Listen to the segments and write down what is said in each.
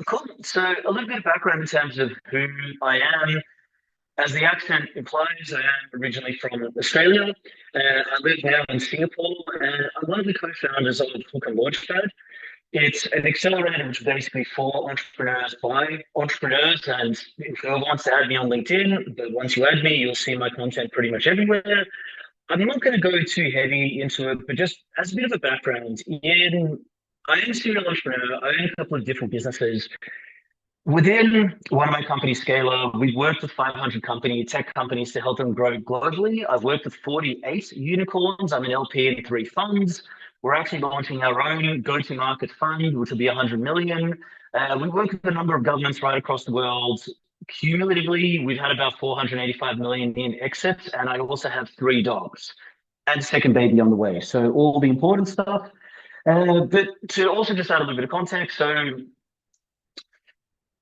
Cool. So a little bit of background in terms of who I am. As the accent implies, I am originally from Australia. I live now in Singapore, and I'm one of the co-founders of Hook and Launchpad. It's an accelerator which is basically for entrepreneurs by entrepreneurs. And if whoever wants to add me on LinkedIn, but once you add me, you'll see my content pretty much everywhere. I'm not going to go too heavy into it, but just as a bit of a background, I am a serial entrepreneur. I own a couple of different businesses. Within one of my companies, Scalar, we've worked with 500 tech companies to help them grow globally. I've worked with 48 unicorns. I'm an LP in three funds. We're actually launching our own go-to-market fund, which will be 100 million. We work with a number of governments right across the world. Cumulatively, we've had about 485 million in exits, and I also have three dogs and a second baby on the way. So all the important stuff. But to also just add a little bit of context, so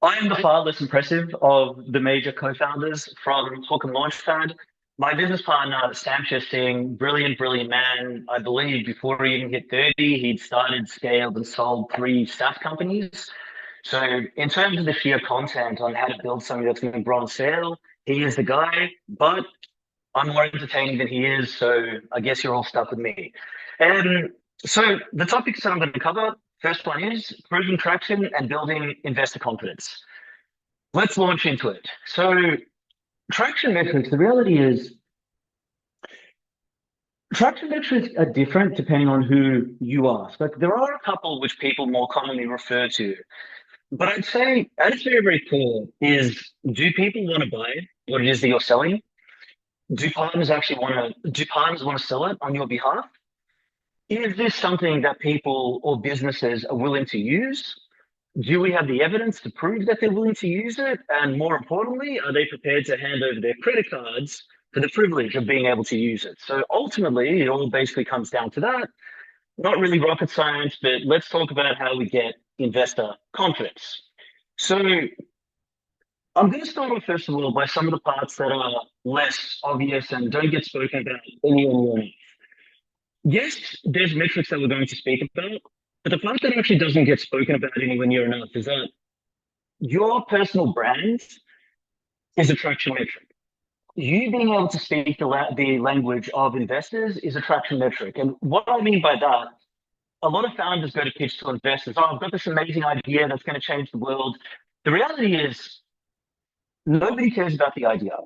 I am the far less impressive of the major co-founders from Hook and Launchpad. My business partner, Sam Singh, brilliant, brilliant man. I believe before he even hit 30, he'd started, scaled, and sold three SaaS companies. So in terms of the sheer content on how to build something that's going to grow and sell, he is the guy, but I'm more entertaining than he is. So I guess you're all stuck with me. And so the topics that I'm going to cover, first one is proving traction and building investor confidence. Let's launch into it. So traction metrics, the reality is traction metrics are different depending on who you ask. Like there are a couple which people more commonly refer to, but I'd say at its very, very core is, do people want to buy what it is that you're selling? Do partners want to sell it on your behalf? Is this something that people or businesses are willing to use? Do we have the evidence to prove that they're willing to use it? And more importantly, are they prepared to hand over their credit cards for the privilege of being able to use it? So ultimately, it all basically comes down to that. Not really rocket science, but let's talk about how we get investor confidence. So I'm going to start off, first of all, by some of the parts that are less obvious and don't get spoken about anywhere. Yes, there's metrics that we're going to speak about, but the part that actually doesn't get spoken about anywhere near enough is that your personal brand is a traction metric. You being able to speak the language of investors is a traction metric. And what I mean by that, a lot of founders go to pitch to investors, oh, I've got this amazing idea that's going to change the world. The reality is nobody cares about the idea.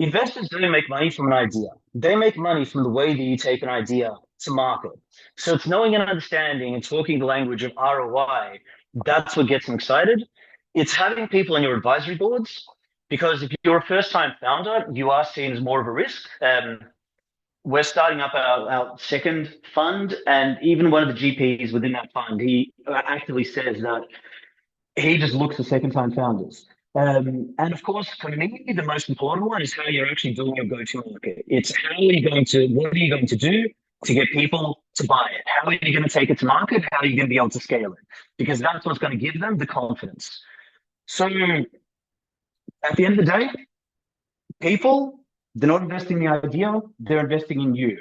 Investors don't make money from an idea. They make money from the way that you take an idea to market. So it's knowing and understanding and talking the language of ROI. That's what gets them excited. It's having people on your advisory boards, because if you're a first time founder, you are seen as more of a risk. We're starting up our second fund, and even one of the GPs within that fund, he actively says that he just looks for second time founders. And of course, for me, the most important one is how you're actually doing your go to market. It's what are you going to do to get people to buy it? How are you going to take it to market? How are you going to be able to scale it? Because that's what's going to give them the confidence. So at the end of the day, people, they're not investing in the idea, they're investing in you.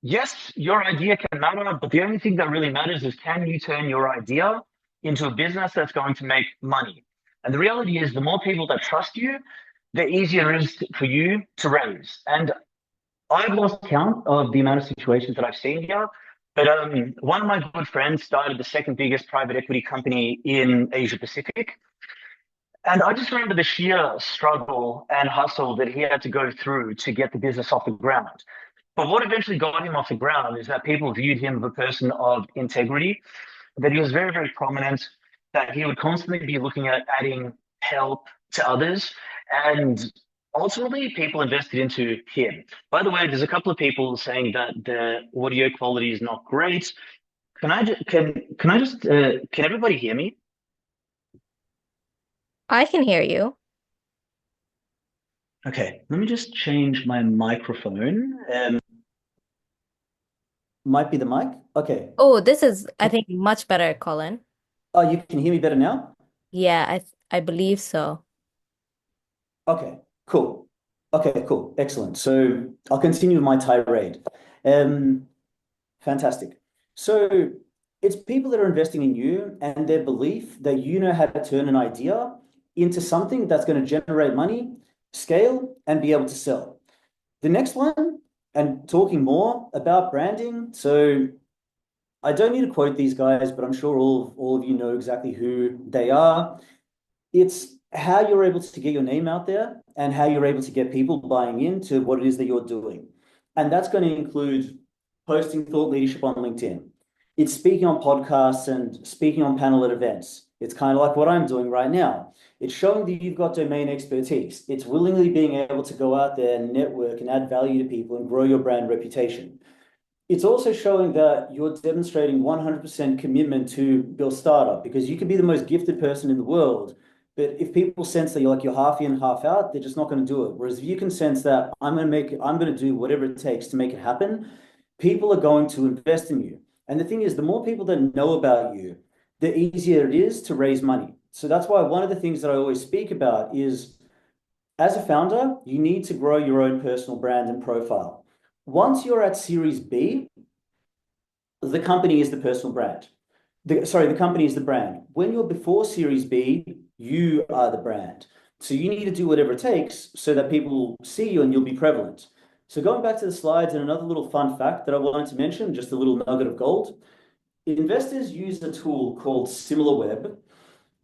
Yes, your idea can matter, but the only thing that really matters is, can you turn your idea into a business that's going to make money? And the reality is, the more people that trust you, the easier it is for you to raise. And I've lost count of the amount of situations that I've seen here. But one of my good friends started the second biggest private equity company in Asia Pacific. And I just remember the sheer struggle and hustle that he had to go through to get the business off the ground. But what eventually got him off the ground is that people viewed him as a person of integrity, that he was very, very prominent, that he would constantly be looking at adding help to others. And ultimately, people invested into him. By the way, there's a couple of people saying that the audio quality is not great. Can everybody hear me? I can hear you. Okay, let me just change my microphone. Might be the mic. Okay. Oh, this is, I think, much better, Colin. Oh, you can hear me better now? Yeah, I believe so. Okay, cool. Okay, cool. Excellent. So I'll continue with my tirade. Um, Fantastic. So It's people that are investing in you and their belief that you know how to turn an idea into something that's going to generate money, scale, and be able to sell. The next one, and talking more about branding. So I don't need to quote these guys, but I'm sure all of you know exactly who they are. It's how you're able to get your name out there and how you're able to get people buying into what it is that you're doing. And that's going to include posting thought leadership on LinkedIn. It's speaking on podcasts and speaking on panel at events. It's kind of like what I'm doing right now. It's showing that you've got domain expertise. It's willingly being able to go out there and network and add value to people and grow your brand reputation. It's also showing that you're demonstrating 100% commitment to your startup, because you could be the most gifted person in the world, but if people sense that you're half in, half out, they're just not going to do it. Whereas if you can sense that I'm going to do whatever it takes to make it happen, people are going to invest in you. And the thing is, the more people that know about you, the easier it is to raise money. So that's why one of the things that I always speak about is, as a founder, you need to grow your own personal brand and profile. Once you're at Series B, the company is the personal brand. The company is the brand. When you're before Series B, you are the brand. So you need to do whatever it takes so that people see you and you'll be prevalent. So going back to the slides, and another little fun fact that I wanted to mention, just a little nugget of gold. Investors use a tool called SimilarWeb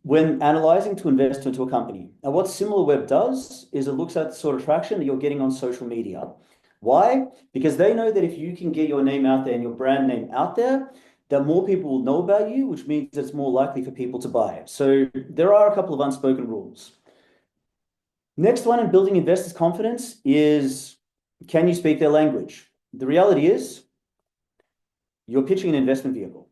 when analyzing to invest into a company. Now, what SimilarWeb does is it looks at the sort of traction that you're getting on social media. Why? Because they know that if you can get your name out there and your brand name out there, that more people will know about you, which means it's more likely for people to buy. So there are a couple of unspoken rules. Next one in building investors' confidence is, can you speak their language? The reality is you're pitching an investment vehicle.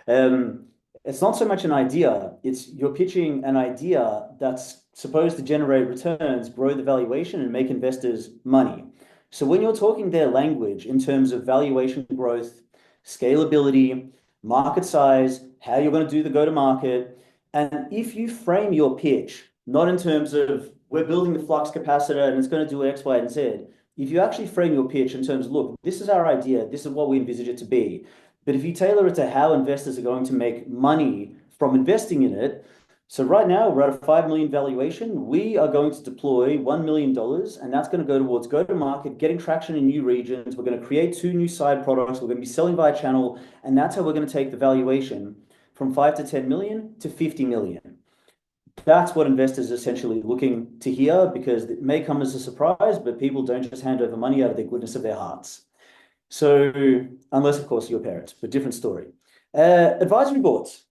Um, it's not so much an idea, it's you're pitching an idea that's supposed to generate returns, grow the valuation, and make investors money. So when you're talking their language in terms of valuation growth, scalability, market size, how you're going to do the go-to-market, and if you frame your pitch, not in terms of we're building the flux capacitor and it's going to do X, Y, and Z, if you actually frame your pitch in terms of, look, this is our idea, this is what we envisage it to be. But if you tailor it to how investors are going to make money from investing in it, so right now we're at a 5 million valuation. We are going to deploy $1 million, and that's going to go towards go-to-market, getting traction in new regions. We're going to create 2 new side products. We're going to be selling via channel, and that's how we're going to take the valuation from 5 to 10 million to 50 million. That's what investors are essentially looking to hear, because it may come as a surprise, but people don't just hand over money out of the goodness of their hearts. So, unless, of course, your parents, but different story. Advisory boards.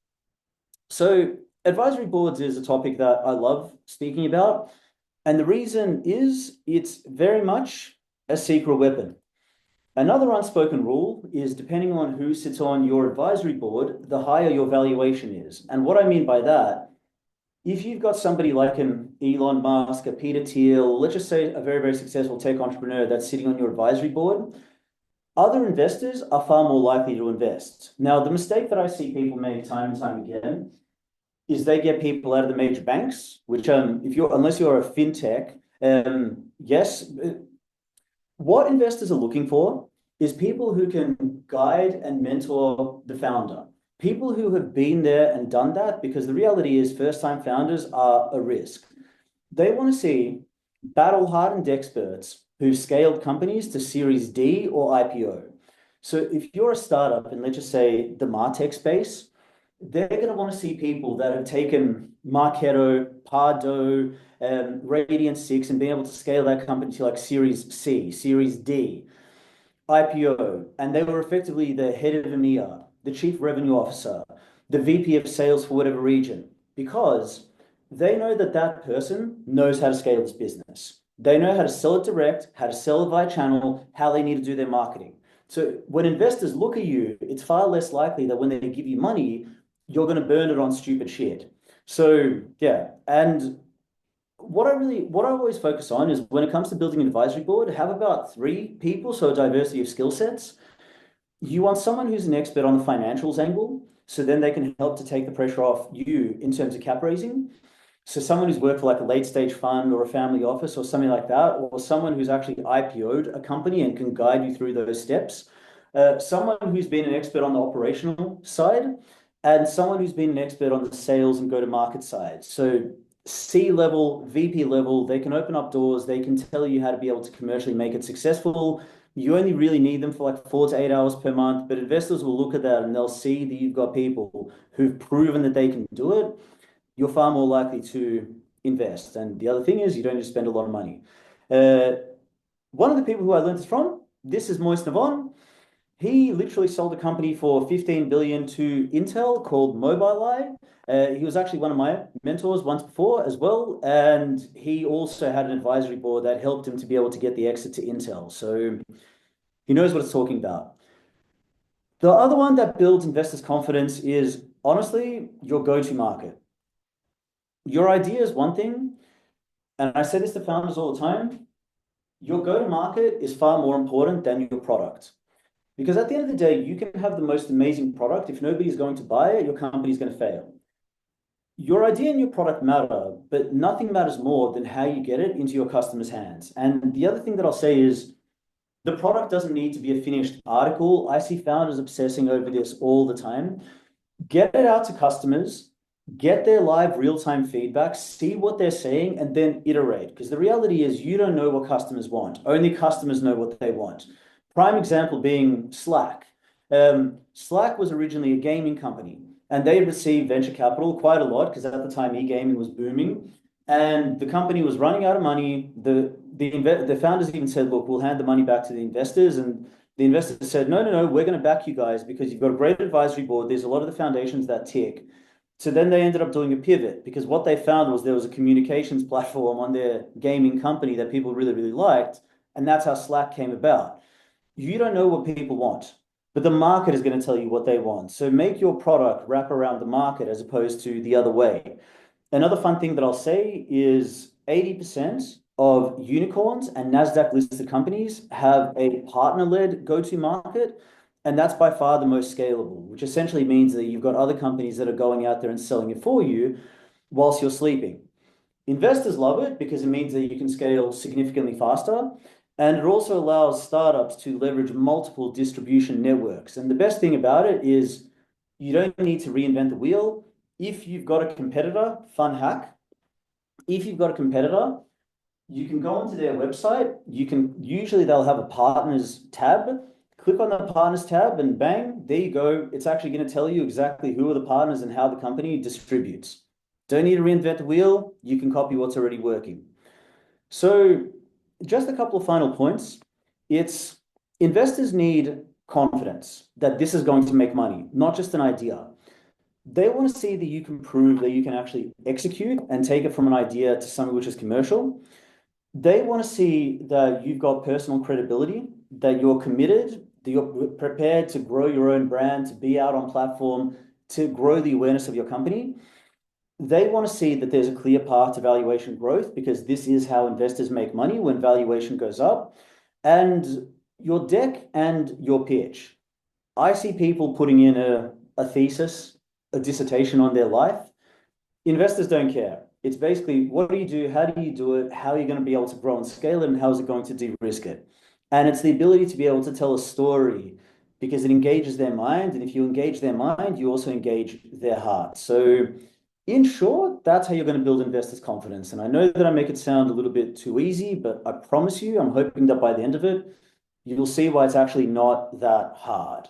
So, advisory boards is a topic that I love speaking about. And the reason is it's very much a secret weapon. Another unspoken rule is, depending on who sits on your advisory board, the higher your valuation is. And what I mean by that, if you've got somebody like an Elon Musk, a Peter Thiel, let's just say a very, very successful tech entrepreneur that's sitting on your advisory board, other investors are far more likely to invest. Now, the mistake that I see people make time and time again is they get people out of the major banks, which unless you're a fintech, yes, what investors are looking for is people who can guide and mentor the founder. People who have been there and done that, because the reality is first-time founders are a risk. They want to see battle-hardened experts who've scaled companies to Series D or IPO. So if you're a startup in, let's just say, the MarTech space, they're going to want to see people that have taken Marketo, Pardo, Radiant 6 and been able to scale that company to like Series C, Series D, IPO. And they were effectively the head of EMEA, the chief revenue officer, the VP of sales for whatever region, because they know that that person knows how to scale this business. They know how to sell it direct, how to sell it via channel, how they need to do their marketing. So when investors look at you, it's far less likely that when they give you money, you're going to burn it on stupid shit. So yeah, and what I always focus on is, when it comes to building an advisory board, have about 3 people, so a diversity of skill sets. You want someone who's an expert on the financials angle, so then they can help to take the pressure off you in terms of cap raising. So someone who's worked for like a late stage fund or a family office or something like that, or someone who's actually IPO'd a company and can guide you through those steps. someone who's been an expert on the operational side, and someone who's been an expert on the sales and go-to-market side. So C level, VP level, they can open up doors, they can tell you how to be able to commercially make it successful. You only really need them for like 4 to 8 hours per month, but investors will look at that and they'll see that you've got people who've proven that they can do it. You're far more likely to invest. And the other thing is you don't need to spend a lot of money. One of the people who I learned this from, this is Moise Navon. He literally sold a company for 15 billion to Intel called Mobileye. He was actually one of my mentors once before as well. And he also had an advisory board that helped him to be able to get the exit to Intel. So he knows what it's talking about. The other one that builds investors' confidence is honestly your go-to market. Your idea is one thing, and I say this to founders all the time, your go-to-market is far more important than your product. Because at the end of the day, you can have the most amazing product. If nobody's going to buy it, your company's going to fail. Your idea and your product matter, but nothing matters more than how you get it into your customers' hands. And the other thing that I'll say is the product doesn't need to be a finished article. I see founders obsessing over this all the time. Get it out to customers, get their live real-time feedback, see what they're saying, and then iterate. Because the reality is you don't know what customers want. Only customers know what they want. Prime example being Slack. Slack was originally a gaming company, and they received venture capital quite a lot because at the time e-gaming was booming, and the company was running out of money. The founders even said, "Look, we'll hand the money back to the investors," and the investors said, "No, no, no, we're going to back you guys because you've got a great advisory board. There's a lot of the foundations that tick." So then they ended up doing a pivot because what they found was there was a communications platform on their gaming company that people really, really liked, and that's how Slack came about. You don't know what people want, but the market is going to tell you what they want. So make your product wrap around the market as opposed to the other way. Another fun thing that I'll say is 80% of unicorns and NASDAQ listed companies have a partner-led go-to market. And that's by far the most scalable, which essentially means that you've got other companies that are going out there and selling it for you whilst you're sleeping. Investors love it because it means that you can scale significantly faster. And it also allows startups to leverage multiple distribution networks. And the best thing about it is you don't need to reinvent the wheel. If you've got a competitor, fun hack, if you've got a competitor, you can go onto their website. Usually they'll have a partners tab. Click on the partners tab and bang, there you go. It's actually going to tell you exactly who are the partners and how the company distributes. Don't need to reinvent the wheel. You can copy what's already working. So just a couple of final points. It's investors need confidence that this is going to make money, not just an idea. They want to see that you can prove that you can actually execute and take it from an idea to something which is commercial. They want to see that you've got personal credibility, that you're committed, that you're prepared to grow your own brand, to be out on platform, to grow the awareness of your company. They want to see that there's a clear path to valuation growth because this is how investors make money when valuation goes up. And your deck and your pitch. I see people putting in a thesis, a dissertation on their life. Investors don't care. It's basically, what do you do? How do you do it? How are you going to be able to grow and scale it? And how is it going to de-risk it? And it's the ability to be able to tell a story because it engages their mind. And if you engage their mind, you also engage their heart. So in short, that's how you're going to build investors' confidence. And I know that I make it sound a little bit too easy, but I promise you, I'm hoping that by the end of it, you'll see why it's actually not that hard.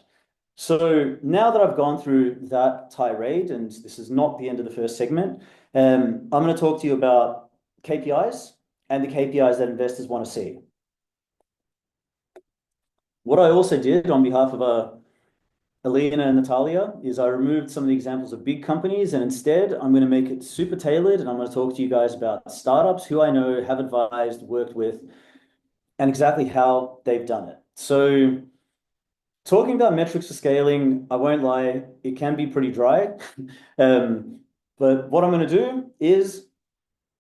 So now that I've gone through that tirade, and this is not the end of the first segment, I'm going to talk to you about KPIs and the KPIs that investors want to see. What I also did on behalf of Alina and Natalia is I removed some of the examples of big companies, and instead I'm going to make it super tailored, and I'm going to talk to you guys about startups who I know, have advised, worked with, and exactly how they've done it. So talking about metrics for scaling, I won't lie, it can be pretty dry. But what I'm going to do is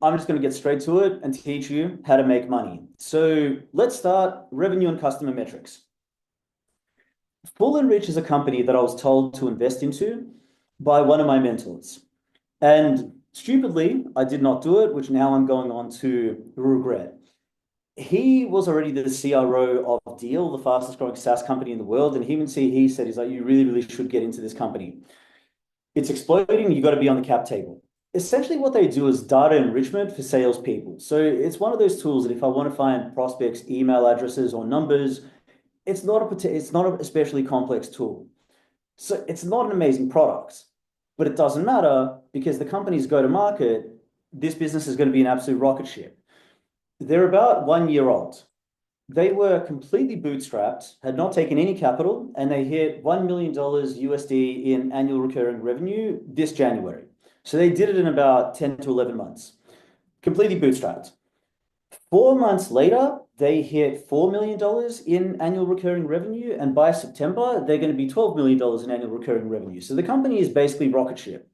I'm just going to get straight to it and teach you how to make money. So let's start revenue and customer metrics. Full and Rich is a company that I was told to invest into by one of my mentors. And stupidly, I did not do it, which now I'm going on to regret. He was already the CRO of of Deal, the fastest growing SaaS company in the world. And he said, he's like, you really, really should get into this company. It's exploding. You got to be on the cap table. Essentially, what they do is data enrichment for salespeople. So it's one of those tools that if I want to find prospects' email addresses or numbers, it's not an especially complex tool. So it's not an amazing product, but it doesn't matter because the companies go to market. This business is going to be an absolute rocket ship. They're about 1 year old. They were completely bootstrapped, had not taken any capital, and they hit $1 million USD in annual recurring revenue this January. So they did it in about 10 to 11 months, completely bootstrapped. 4 months later, they hit $4 million in annual recurring revenue, and by September, they're going to be $12 million in annual recurring revenue. So the company is basically rocket ship.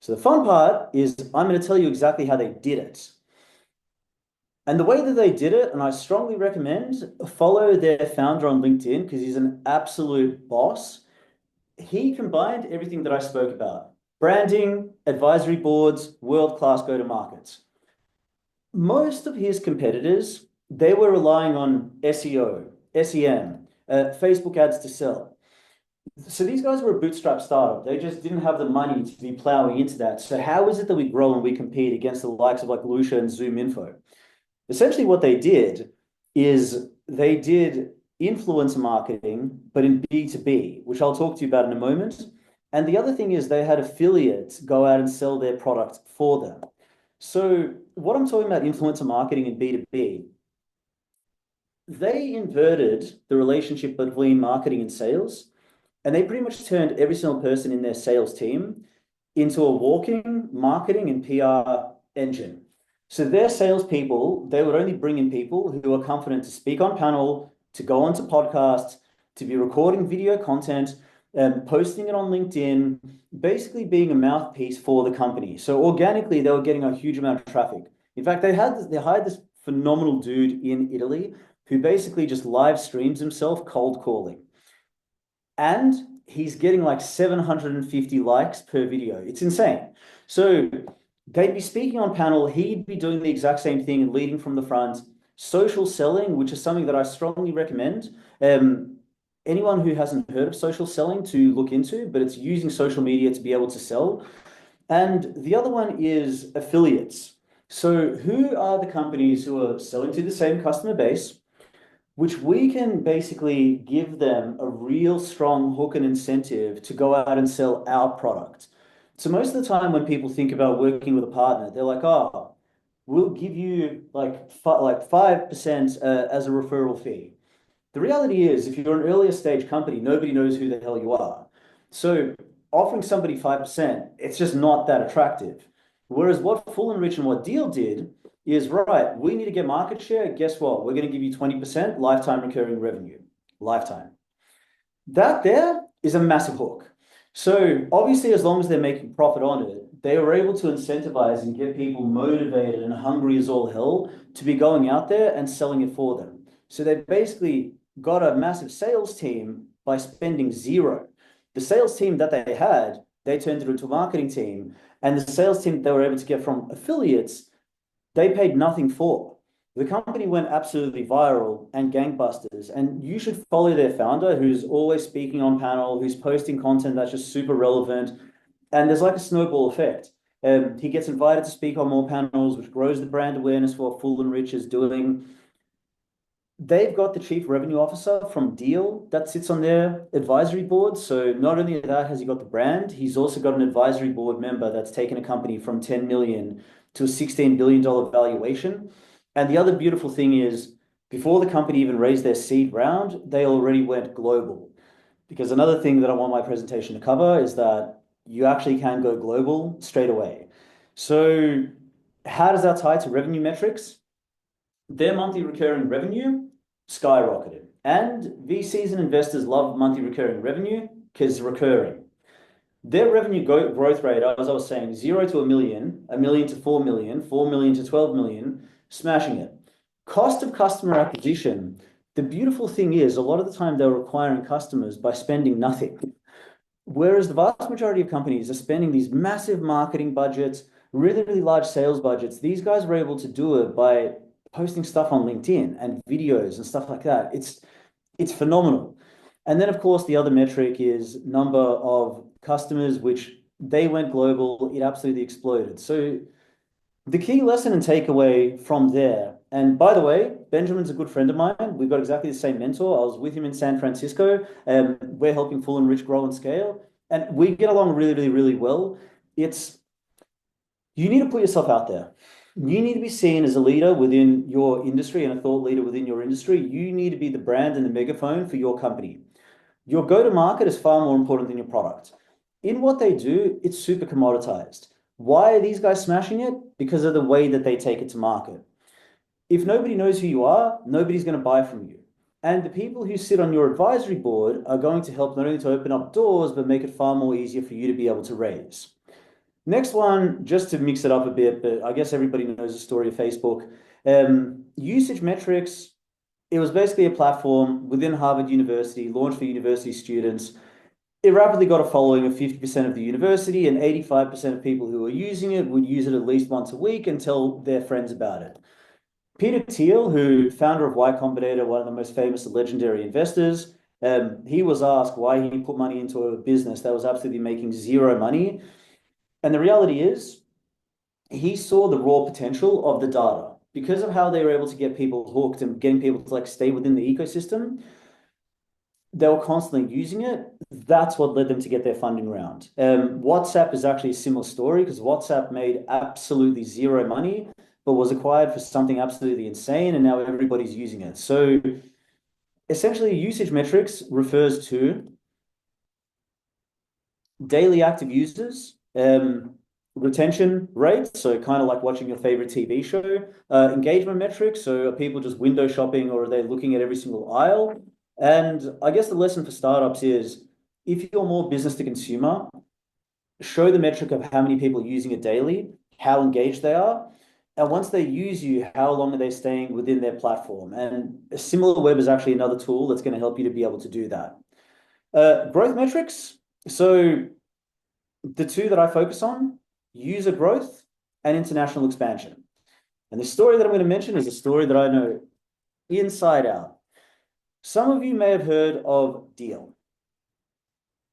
So the fun part is I'm going to tell you exactly how they did it. And the way that they did it, and I strongly recommend follow their founder on LinkedIn because he's an absolute boss. He combined everything that I spoke about: branding, advisory boards, world-class go-to-markets. Most of his competitors, they were relying on SEO, SEM, Facebook ads to sell. So these guys were a bootstrap startup. They just didn't have the money to be plowing into that. So how is it that we grow and we compete against the likes of like Lucia and Zoom Info? Essentially, what they did is they did influencer marketing, but in B2B, which I'll talk to you about in a moment. And the other thing is they had affiliates go out and sell their product for them. So what I'm talking about influencer marketing in B2B, they inverted the relationship between marketing and sales, and they pretty much turned every single person in their sales team into a walking marketing and PR engine. So their salespeople, they would only bring in people who are confident to speak on panel, to go onto podcasts, to be recording video content, posting it on LinkedIn, basically being a mouthpiece for the company. So organically, they were getting a huge amount of traffic. In fact, they hired this phenomenal dude in Italy who basically just live streams himself cold calling. And he's getting like 750 likes per video. It's insane. So they'd be speaking on panel, he'd be doing the exact same thing and leading from the front. Social selling, which is something that I strongly recommend. Anyone who hasn't heard of social selling to look into, but it's using social media to be able to sell. And the other one is affiliates. So who are the companies who are selling to the same customer base, which we can basically give them a real strong hook and incentive to go out and sell our product. So most of the time when people think about working with a partner, they're like, oh, we'll give you like 5% as a referral fee. The reality is, if you're an earlier stage company, nobody knows who the hell you are. So offering somebody 5%, it's just not that attractive. Whereas what Full and Rich and what Deal did is, right, we need to get market share. Guess what? We're going to give you 20% lifetime recurring revenue. Lifetime. That there is a massive hook. So obviously, as long as they're making profit on it, they were able to incentivize and get people motivated and hungry as all hell to be going out there and selling it for them. So they basically got a massive sales team by spending zero. The sales team that they had, they turned it into a marketing team. And the sales team they were able to get from affiliates, they paid nothing for. The company went absolutely viral and gangbusters. And you should follow their founder, who's always speaking on panel, who's posting content that's just super relevant. And there's like a snowball effect. He gets invited to speak on more panels, which grows the brand awareness for what Full and Rich is doing. They've got the chief revenue officer from Deal that sits on their advisory board. So not only that has he got the brand, he's also got an advisory board member that's taken a company from 10 million to a $16 billion valuation. And the other beautiful thing is, before the company even raised their seed round, they already went global. Because another thing that I want my presentation to cover is that you actually can go global straight away. So how does that tie to revenue metrics? Their monthly recurring revenue skyrocketed. And VCs and investors love monthly recurring revenue because it's recurring. Their revenue growth rate, as I was saying, 0 to a million to 4 million, 4 million to 12 million, smashing it. Cost of customer acquisition. The beautiful thing is, a lot of the time they're acquiring customers by spending nothing. Whereas the vast majority of companies are spending these massive marketing budgets, really, really large sales budgets. These guys were able to do it by posting stuff on LinkedIn and videos and stuff like that. It's phenomenal. And then, of course, the other metric is number of customers, which they went global. It absolutely exploded. So the key lesson and takeaway from there, and by the way, Benjamin's a good friend of mine. We've got exactly the same mentor. I was with him in San Francisco. We're helping Full and Rich grow and scale, and we get along really, really, really well. It's you need to put yourself out there. You need to be seen as a leader within your industry and a thought leader within your industry. You need to be the brand and the megaphone for your company. Your go-to-market is far more important than your product. In what they do, it's super commoditized. Why are these guys smashing it? Because of the way that they take it to market. If nobody knows who you are, nobody's going to buy from you. And the people who sit on your advisory board are going to help not only to open up doors, but make it far more easier for you to be able to raise. Next one, just to mix it up a bit, but I guess everybody knows the story of Facebook. Usage metrics, it was basically a platform within Harvard University, launched for university students. It rapidly got a following of 50% of the university, and 85% of people who were using it would use it at least once a week and tell their friends about it. Peter Thiel, who founder of Y Combinator, one of the most famous and legendary investors, he was asked why he put money into a business that was absolutely making zero money. And the reality is, he saw the raw potential of the data. Because of how they were able to get people hooked and getting people to like stay within the ecosystem, they were constantly using it. That's what led them to get their funding round. WhatsApp is actually a similar story because WhatsApp made absolutely zero money, but was acquired for something absolutely insane, and now everybody's using it. So essentially, usage metrics refers to daily active users, retention rates, so kind of like watching your favorite TV show, engagement metrics, so are people just window shopping or are they looking at every single aisle? And I guess the lesson for startups is if you're more business to consumer, show the metric of how many people are using it daily, how engaged they are, and once they use you, how long are they staying within their platform? And SimilarWeb is actually another tool that's going to help you to be able to do that. Growth metrics. So the two that I focus on, user growth and international expansion. And the story that I'm going to mention is a story that I know inside out. Some of you may have heard of Deal,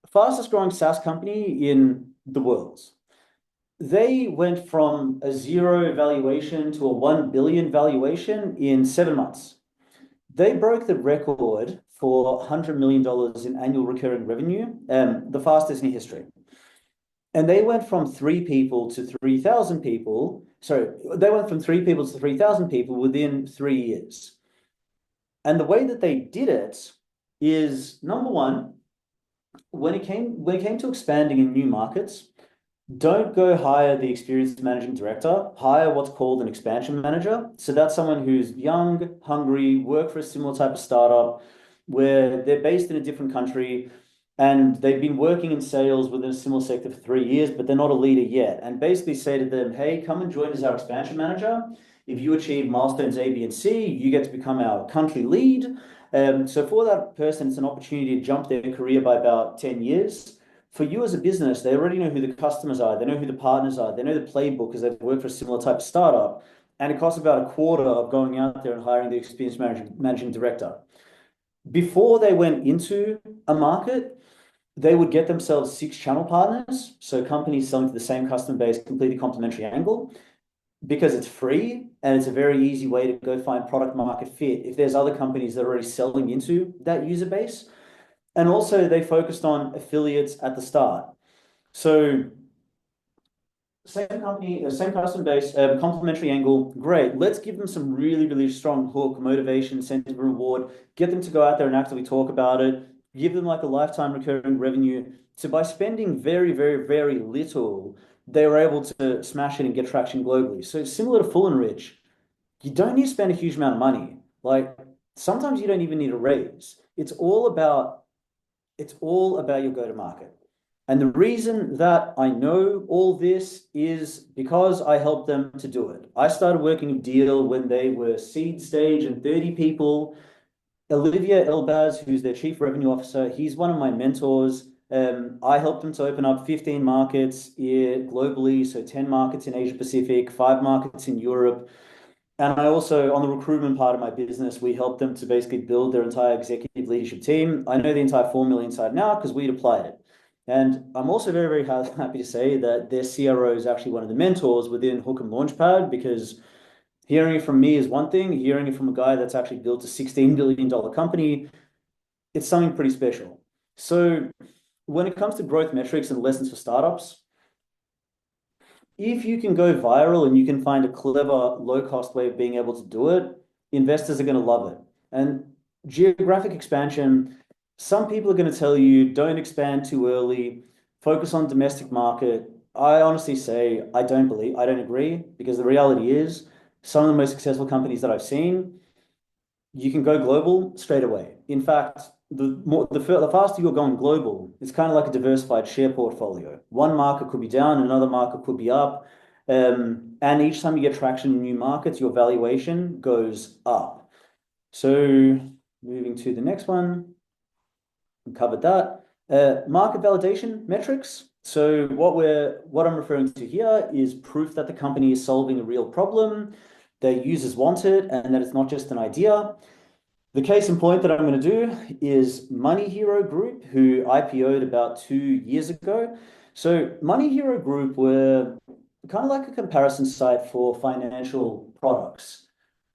fastest growing SaaS company in the world. They went from a zero valuation to a 1 billion valuation in 7 months. They broke the record for $100 million in annual recurring revenue, the fastest in history. And they went from 3 people to 3,000 people. Sorry, they went from 3 people to 3,000 people within 3 years. And the way that they did it is, number one, when it came to expanding in new markets, don't go hire the experienced managing director, hire what's called an expansion manager. So that's someone who's young, hungry, work for a similar type of startup where they're based in a different country and they've been working in sales within a similar sector for 3 years, but they're not a leader yet. And basically say to them, hey, come and join as our expansion manager. If you achieve milestones A, B, and C, you get to become our country lead. So for that person, it's an opportunity to jump their career by about 10 years. For you as a business, they already know who the customers are, they know who the partners are, they know the playbook because they've worked for a similar type of startup. And it costs about a quarter of going out there and hiring the experienced managing director. Before they went into a market, they would get themselves 6 channel partners. So companies selling to the same customer base, completely complementary angle, because it's free and it's a very easy way to go find product market fit if there's other companies that are already selling into that user base. And also they focused on affiliates at the start. So same company, same customer base, complementary angle, great. Let's give them some really, really strong hook, motivation, incentive, reward, get them to go out there and actively talk about it, give them like a lifetime recurring revenue. So by spending very, very, very little, they were able to smash it and get traction globally. So similar to Full and Rich, you don't need to spend a huge amount of money. Like sometimes you don't even need a raise. It's all about your go-to-market. And the reason that I know all this is because I helped them to do it. I started working with Deal when they were seed stage and 30 people. Olivia Elbaz, who's their chief revenue officer, he's one of my mentors. I helped them to open up 15 markets globally, so 10 markets in Asia Pacific, 5 markets in Europe. And I also, on the recruitment part of my business, we helped them to basically build their entire executive leadership team. I know the entire formula inside now because we'd applied it. And I'm also very, very happy to say that their CRO is actually one of the mentors within Hook and Launchpad, because hearing it from me is one thing, hearing it from a guy that's actually built a $16 billion company, it's something pretty special. So when it comes to growth metrics and lessons for startups, if you can go viral and you can find a clever, low-cost way of being able to do it, investors are going to love it. And geographic expansion, some people are going to tell you, don't expand too early, focus on domestic market. I honestly say I don't agree, because the reality is some of the most successful companies that I've seen, you can go global straight away. In fact, the faster you're going global, it's kind of like a diversified share portfolio. One market could be down, another market could be up. And each time you get traction in new markets, your valuation goes up. So moving to the next one, we covered that. Market validation metrics. So what I'm referring to here is proof that the company is solving a real problem, their users want it, and that it's not just an idea. The case in point that I'm going to do is Money Hero Group, who IPO'd about 2 years ago. So Money Hero Group were kind of like a comparison site for financial products.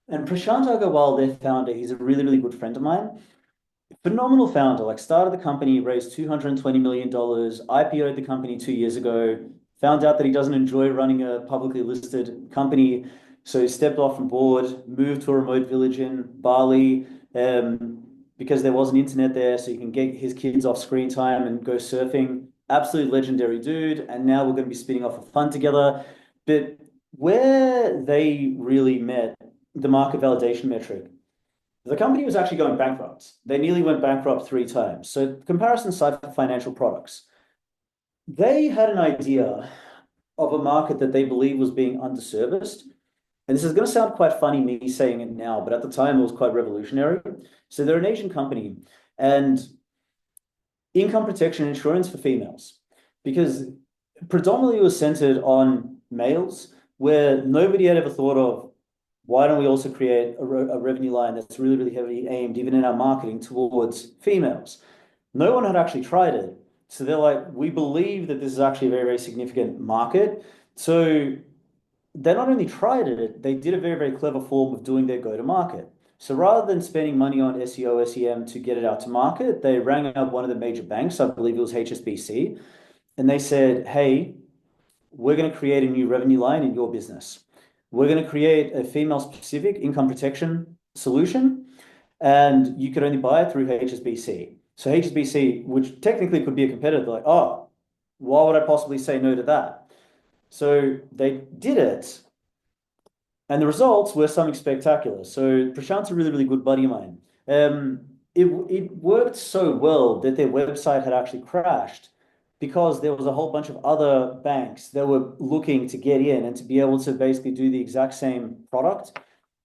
And Prashant Agarwal, their founder, he's a really, really good friend of mine. Phenomenal founder, like started the company, raised $220 million, IPO'd the company 2 years ago, found out that he doesn't enjoy running a publicly listed company. So he stepped off from board, moved to a remote village in Bali, because there wasn't internet there, so he can get his kids off screen time and go surfing. Absolutely legendary dude. And now we're going to be spinning off a fund together. But where they really met the market validation metric, the company was actually going bankrupt. They nearly went bankrupt 3 times. So comparison site for financial products. They had an idea of a market that they believe was being underserviced. And this is going to sound quite funny, me saying it now, but at the time it was quite revolutionary. So they're an Asian company, and income protection insurance for females, because predominantly it was centered on males, where nobody had ever thought of, why don't we also create a revenue line that's really, really heavily aimed, even in our marketing, towards females? No one had actually tried it. So they're like, we believe that this is actually a very, very significant market. So they not only tried it, they did a very, very clever form of doing their go-to-market. So rather than spending money on SEO, SEM to get it out to market, they rang up one of the major banks, I believe it was HSBC, and they said, hey, we're going to create a new revenue line in your business. We're going to create a female-specific income protection solution, and you could only buy it through HSBC. So HSBC, which technically could be a competitor, like, oh, why would I possibly say no to that? So they did it, and the results were something spectacular. So Prashant's a really, really good buddy of mine. It worked so well that their website had actually crashed, because there was a whole bunch of other banks that were looking to get in and to be able to basically do the exact same product.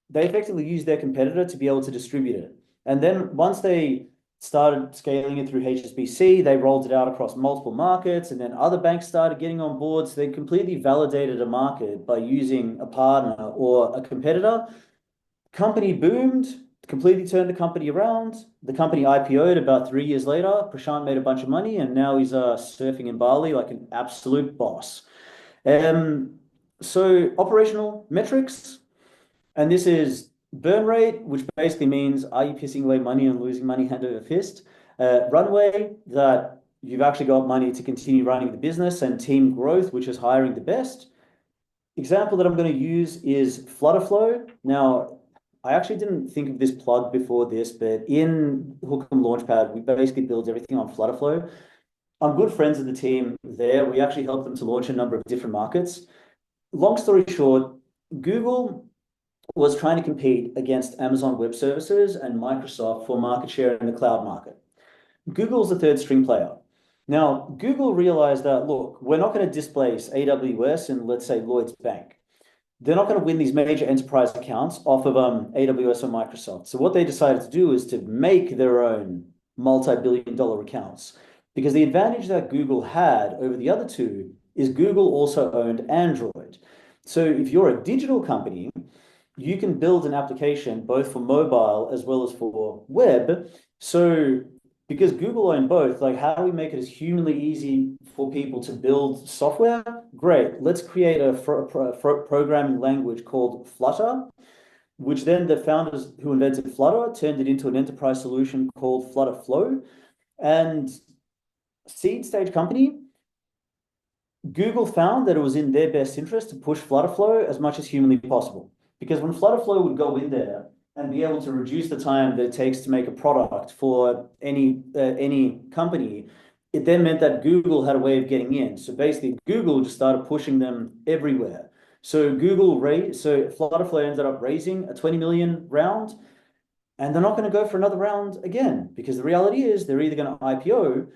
They effectively used their competitor to be able to distribute it. And then once they started scaling it through HSBC, they rolled it out across multiple markets, and then other banks started getting on board. So they completely validated a market by using a partner or a competitor. Company boomed, completely turned the company around. The company IPO'd about 3 years later. Prashant made a bunch of money, and now he's surfing in Bali like an absolute boss. So operational metrics, and this is burn rate, which basically means, are you pissing away money and losing money hand over fist? Runway, that you've actually got money to continue running the business, and team growth, which is hiring the best. Example that I'm going to use is Flutterflow. Now, I actually didn't think of this plug before this, but in Hook'em Launchpad, we basically build everything on Flutterflow. I'm good friends with the team there. We actually helped them to launch a number of different markets. Long story short, Google was trying to compete against Amazon Web Services and Microsoft for market share in the cloud market. Google's the third string player. Now, Google realized that, look, we're not going to displace AWS and, let's say, Lloyd's Bank. They're not going to win these major enterprise accounts off of AWS or Microsoft. So what they decided to do is to make their own multi-billion-dollar accounts, because the advantage that Google had over the other two is Google also owned Android. So if you're a digital company, you can build an application both for mobile as well as for web. So because Google own both, like how do we make it as humanly easy for people to build software? Great. Let's create a programming language called Flutter, which then the founders who invented Flutter turned it into an enterprise solution called Flutter Flow. And seed stage company, Google found that it was in their best interest to push Flutterflow as much as humanly possible. Because when Flutterflow would go in there and be able to reduce the time that it takes to make a product for any company, it then meant that Google had a way of getting in. So basically, Google just started pushing them everywhere. So Flutterflow ended up raising a 20 million round, and they're not going to go for another round again because the reality is they're either going to IPO,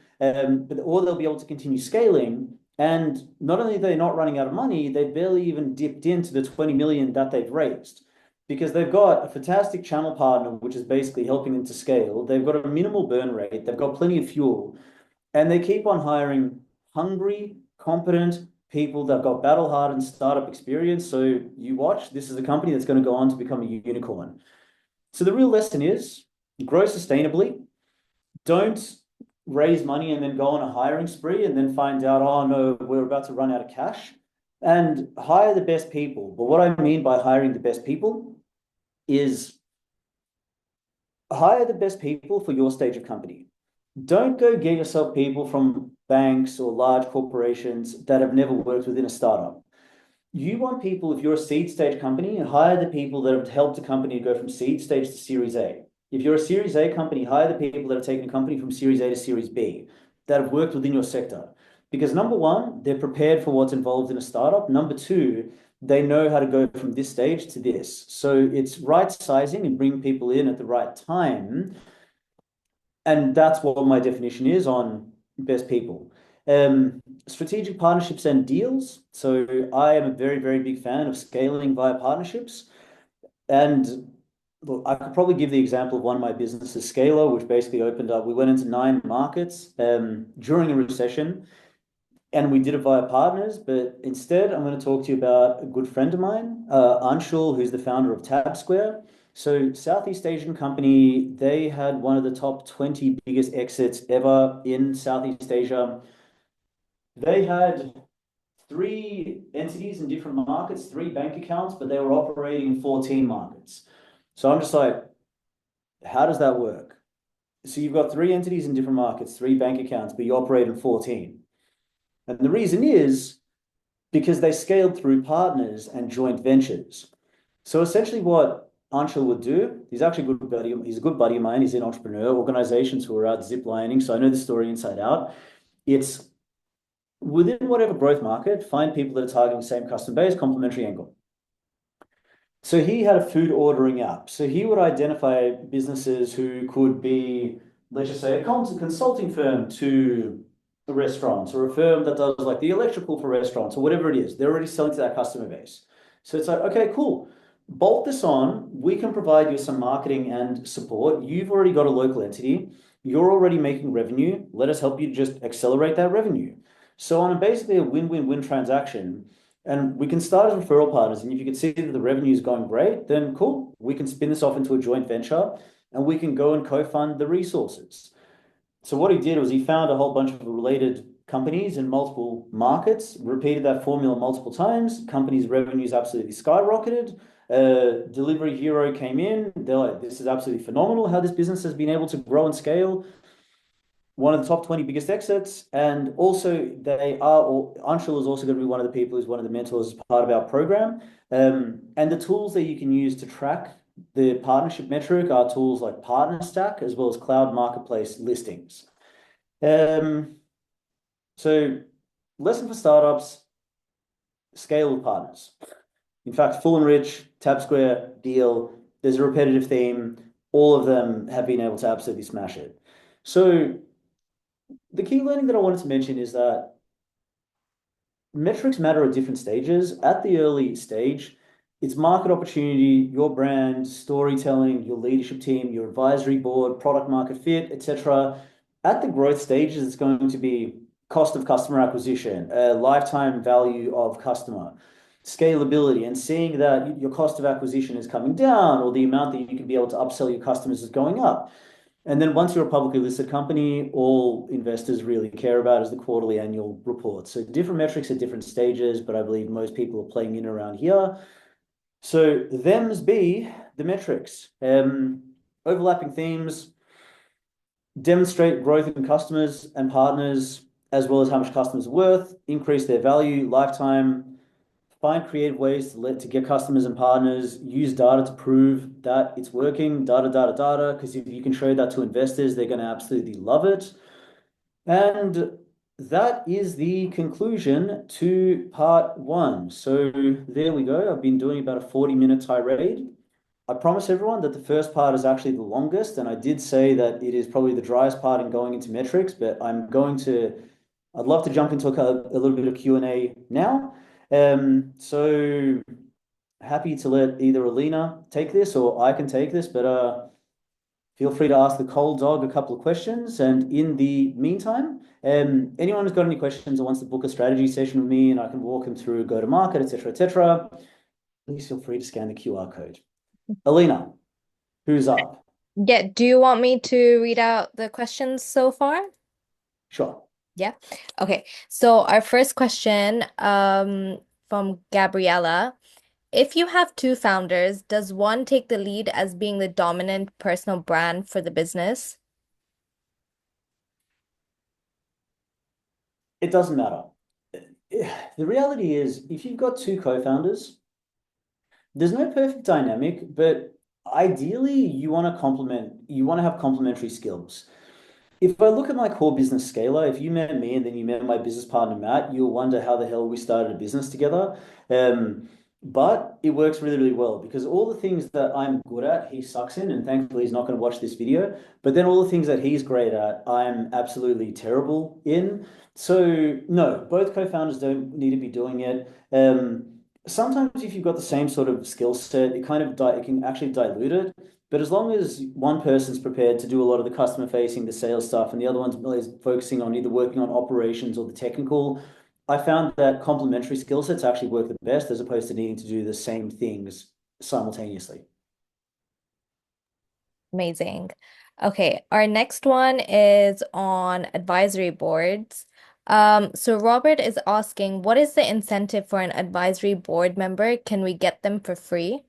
or they'll be able to continue scaling. And not only are they not running out of money, they barely even dipped into the 20 million that they've raised because they've got a fantastic channel partner, which is basically helping them to scale. They've got a minimal burn rate. They've got plenty of fuel, and they keep on hiring hungry, competent people that have got battle-hardened startup experience. So you watch, this is a company that's going to go on to become a unicorn. So the real lesson is grow sustainably. Don't raise money and then go on a hiring spree and then find out, oh no, we're about to run out of cash. And hire the best people. But what I mean by hiring the best people is hire the best people for your stage of company. Don't go get yourself people from banks or large corporations that have never worked within a startup. You want people, if you're a seed stage company, hire the people that have helped a company go from seed stage to Series A. If you're a Series A company, hire the people that have taken a company from Series A to Series B, that have worked within your sector. Because number one, they're prepared for what's involved in a startup. Number two, they know how to go from this stage to this. So it's right sizing and bringing people in at the right time. And that's what my definition is on best people. Strategic partnerships and deals. So I am a very, very big fan of scaling via partnerships. And look, I could probably give the example of one of my businesses, Scalar, which basically opened up. We went into 9 markets during a recession, and we did it via partners. But instead, I'm going to talk to you about a good friend of mine, Anshul, who's the founder of TabSquare. So Southeast Asian company, they had one of the top 20 biggest exits ever in Southeast Asia. They had 3 entities in different markets, 3 bank accounts, but they were operating in 14 markets. So I'm just like, how does that work? So you've got 3 entities in different markets, 3 bank accounts, but you operate in 14. And the reason is because they scaled through partners and joint ventures. So essentially what Anshul would do, he's actually a good buddy, he's a good buddy of mine, he's an entrepreneur, organizations who are out ziplining, so I know the story inside out. It's within whatever growth market, find people that are targeting the same customer base, complementary angle. So he had a food ordering app. So he would identify businesses who could be, let's just say, a consulting firm to the restaurants, or a firm that does like the electrical for restaurants, or whatever it is. They're already selling to that customer base. So it's like, okay, cool. Bolt this on. We can provide you some marketing and support. You've already got a local entity. You're already making revenue. Let us help you just accelerate that revenue. So on basically a win-win-win transaction, and we can start as referral partners. And if you can see that the revenue is going great, then cool. We can spin this off into a joint venture and we can go and co-fund the resources. So what he did was he found a whole bunch of related companies in multiple markets, repeated that formula multiple times. Companies' revenues absolutely skyrocketed. Delivery Hero came in. They're like, this is absolutely phenomenal how this business has been able to grow and scale. One of the top 20 biggest exits. And also Anshul is also going to be one of the people who's one of the mentors as part of our program. And the tools that you can use to track the partnership metric are tools like Partner Stack, as well as cloud marketplace listings. So lesson for startups, scale with partners. In fact, Full and Rich, TabSquare, Deal, there's a repetitive theme. All of them have been able to absolutely smash it. So the key learning that I wanted to mention is that metrics matter at different stages. At the early stage, it's market opportunity, your brand, storytelling, your leadership team, your advisory board, product market fit, etc. At the growth stages, it's going to be cost of customer acquisition, lifetime value of customer. scalability and seeing that your cost of acquisition is coming down or the amount that you can be able to upsell your customers is going up. And then once you're a publicly listed company, all investors really care about is the quarterly annual report. So different metrics at different stages, but I believe most people are playing in around here. So them's be the metrics. Overlapping themes, demonstrate growth in customers and partners, as well as how much customers are worth, increase their value, lifetime, find creative ways to get customers and partners, use data to prove that it's working, data, because if you can show that to investors, they're going to absolutely love it. And that is the conclusion to part one. So there we go. I've been doing about a 40-minute tirade. I promise everyone that the first part is actually the longest, and I did say that it is probably the driest part in going into metrics, but I'd love to jump into a little bit of Q&A now. So happy to let either Alina take this or I can take this, but feel free to ask the cold dog a couple of questions. And in the meantime, anyone who's got any questions or wants to book a strategy session with me and I can walk them through go to market, etc., please feel free to scan the QR code. Alina, who's up? Yeah, do you want me to read out the questions so far? Sure. Yeah. Okay. So our first question from Gabriella. If you have two founders, does one take the lead as being the dominant personal brand for the business? It doesn't matter. The reality is, if you've got two co-founders, there's no perfect dynamic, but ideally you want to have complementary skills. If I look at my core business scaler, if you met me and then you met my business partner, Matt, you'll wonder how the hell we started a business together. But it works really, really well because all the things that I'm good at, he sucks in, and thankfully he's not going to watch this video. But then all the things that he's great at, I'm absolutely terrible in. So no, both co-founders don't need to be doing it. Sometimes if you've got the same sort of skill set, it can actually dilute it. But as long as one person's prepared to do a lot of the customer facing, the sales stuff, and the other one's is focusing on either working on operations or the technical, I found that complementary skill sets actually work the best as opposed to needing to do the same things simultaneously. Amazing. Okay, our next one is on advisory boards. So Robert is asking, what is the incentive for an advisory board member? Can we get them for free?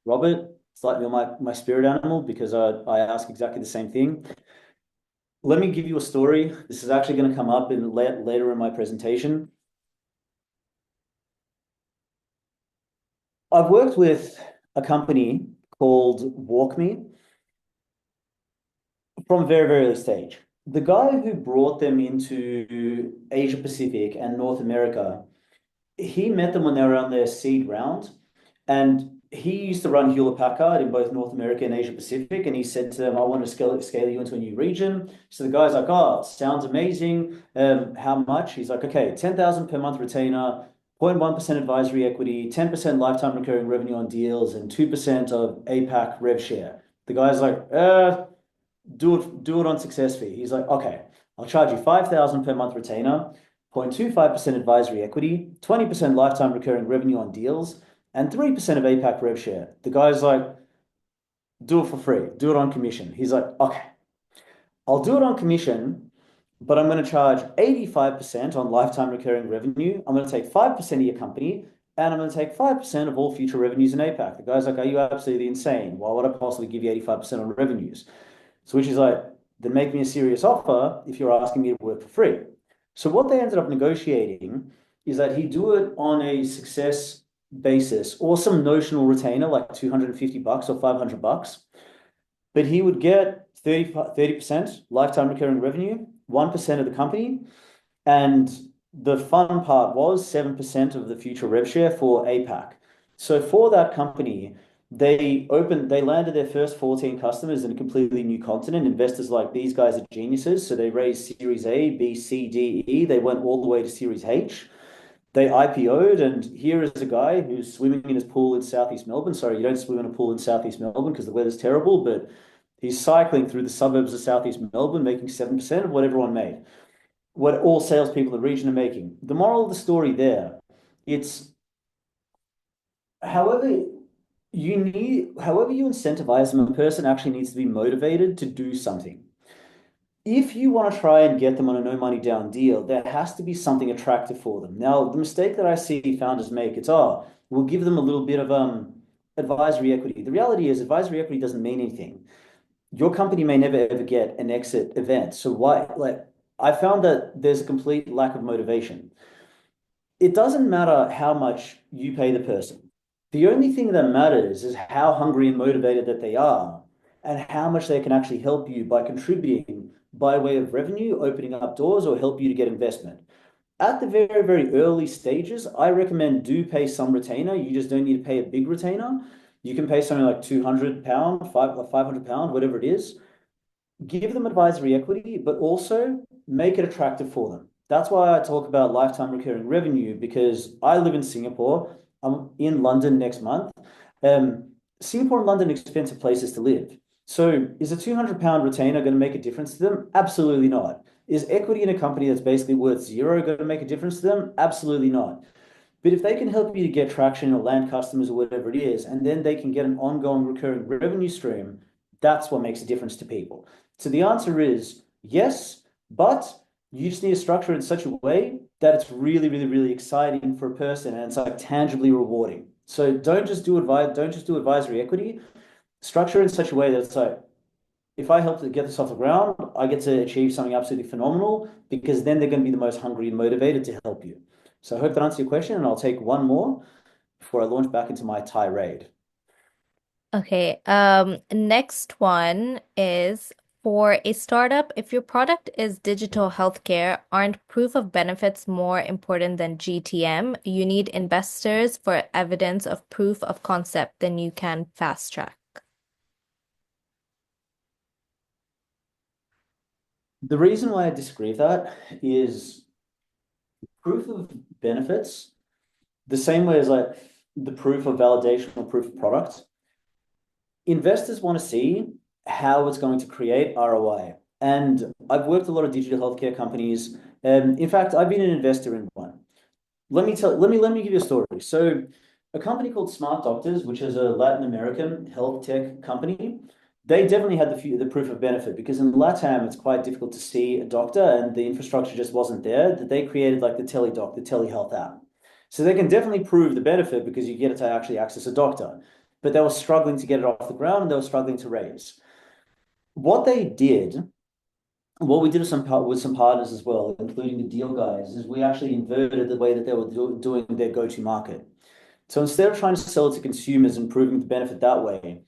Robert, it's like you're my spirit animal because I ask exactly the same thing. Let me give you a story. This is actually going to come up later in my presentation. I've worked with a company called WalkMe from a very, very early stage. The guy who brought them into Asia Pacific and North America, he met them when they were on their seed round, and he used to run Hewlett Packard in both North America and Asia Pacific, and he said to them, "I want to scale you into a new region." So the guy's like, "Oh, sounds amazing. How much?" He's like, "Okay, 10,000 per month retainer, 0.1% advisory equity, 10% lifetime recurring revenue on deals, and 2% of APAC rev share." The guy's like, do it on success fee. He's like, "Okay, I'll charge you 5,000 per month retainer, 0.25% advisory equity, 20% lifetime recurring revenue on deals, and 3% of APAC rev share." The guy's like, "Do it for free, do it on commission." He's like, "Okay, I'll do it on commission, but I'm going to charge 85% on lifetime recurring revenue. I'm going to take 5% of your company, and I'm going to take 5% of all future revenues in APAC." The guy's like, "Are you absolutely insane? Why would I possibly give you 85% on revenues?" So which is like, "Then make me a serious offer if you're asking me to work for free." So what they ended up negotiating is that he'd do it on a success basis or some notional retainer, like $250 or $500, but he would get 30% lifetime recurring revenue, 1% of the company, and the fun part was 7% of the future rev share for APAC. So for that company, they landed their first 14 customers in a completely new continent. Investors like, these guys are geniuses. So they raised Series A, B, C, D, E. They went all the way to Series H. They IPO'd, and here is a guy who's swimming in his pool in Southeast Melbourne. Sorry, you don't swim in a pool in Southeast Melbourne because the weather's terrible, but he's cycling through the suburbs of Southeast Melbourne, making 7% of what everyone made, what all salespeople in the region are making. The moral of the story there It's however however you incentivize them, a person actually needs to be motivated to do something. If you want to try and get them on a no money down deal, there has to be something attractive for them. Now, the mistake that I see founders make, it's, oh, we'll give them a little bit of advisory equity. The reality is advisory equity doesn't mean anything. Your company may never ever get an exit event. So why, like, I found that there's a complete lack of motivation. It doesn't matter how much you pay the person. The only thing that matters is how hungry and motivated that they are and how much they can actually help you by contributing by way of revenue, opening up doors, or help you to get investment. At the very, very early stages, I recommend do pay some retainer. You just don't need to pay a big retainer. You can pay something like £200, £500, whatever it is. Give them advisory equity, but also make it attractive for them. That's why I talk about lifetime recurring revenue, because I live in Singapore. I'm in London next month. Singapore and London are expensive places to live. So is a £200 retainer going to make a difference to them? Absolutely not. Is equity in a company that's basically worth zero going to make a difference to them? Absolutely not. But if they can help you to get traction or land customers or whatever it is, and then they can get an ongoing recurring revenue stream, that's what makes a difference to people. So the answer is yes, but you just need to structure it in such a way that it's really, really, really exciting for a person and it's like tangibly rewarding. So don't just do advisory equity. Structure it in such a way that it's like, if I help to get this off the ground, I get to achieve something absolutely phenomenal because then they're going to be the most hungry and motivated to help you. So I hope that answers your question, and I'll take one more before I launch back into my tirade. Okay, next one is for a startup, if your product is digital healthcare, aren't proof of benefits more important than GTM? You need investors for evidence of proof of concept, then you can fast track. The reason why I disagree with that is proof of benefits, the same way as like the proof of validation or proof of product. Investors want to see how it's going to create ROI. And I've worked a lot of digital healthcare companies. In fact, I've been an investor in one. Let me give you a story. So a company called Smart Doctors, which is a Latin American health tech company, they definitely had the proof of benefit because in LATAM it's quite difficult to see a doctor and the infrastructure just wasn't there. That they created like the teledoc, the telehealth app. So they can definitely prove the benefit because you get it to actually access a doctor. But they were struggling to get it off the ground and they were struggling to raise. What they did, what we did with some partners as well, including the deal guys, is we actually inverted the way that they were doing their go-to market. So instead of trying to sell it to consumers and proving the benefit that way,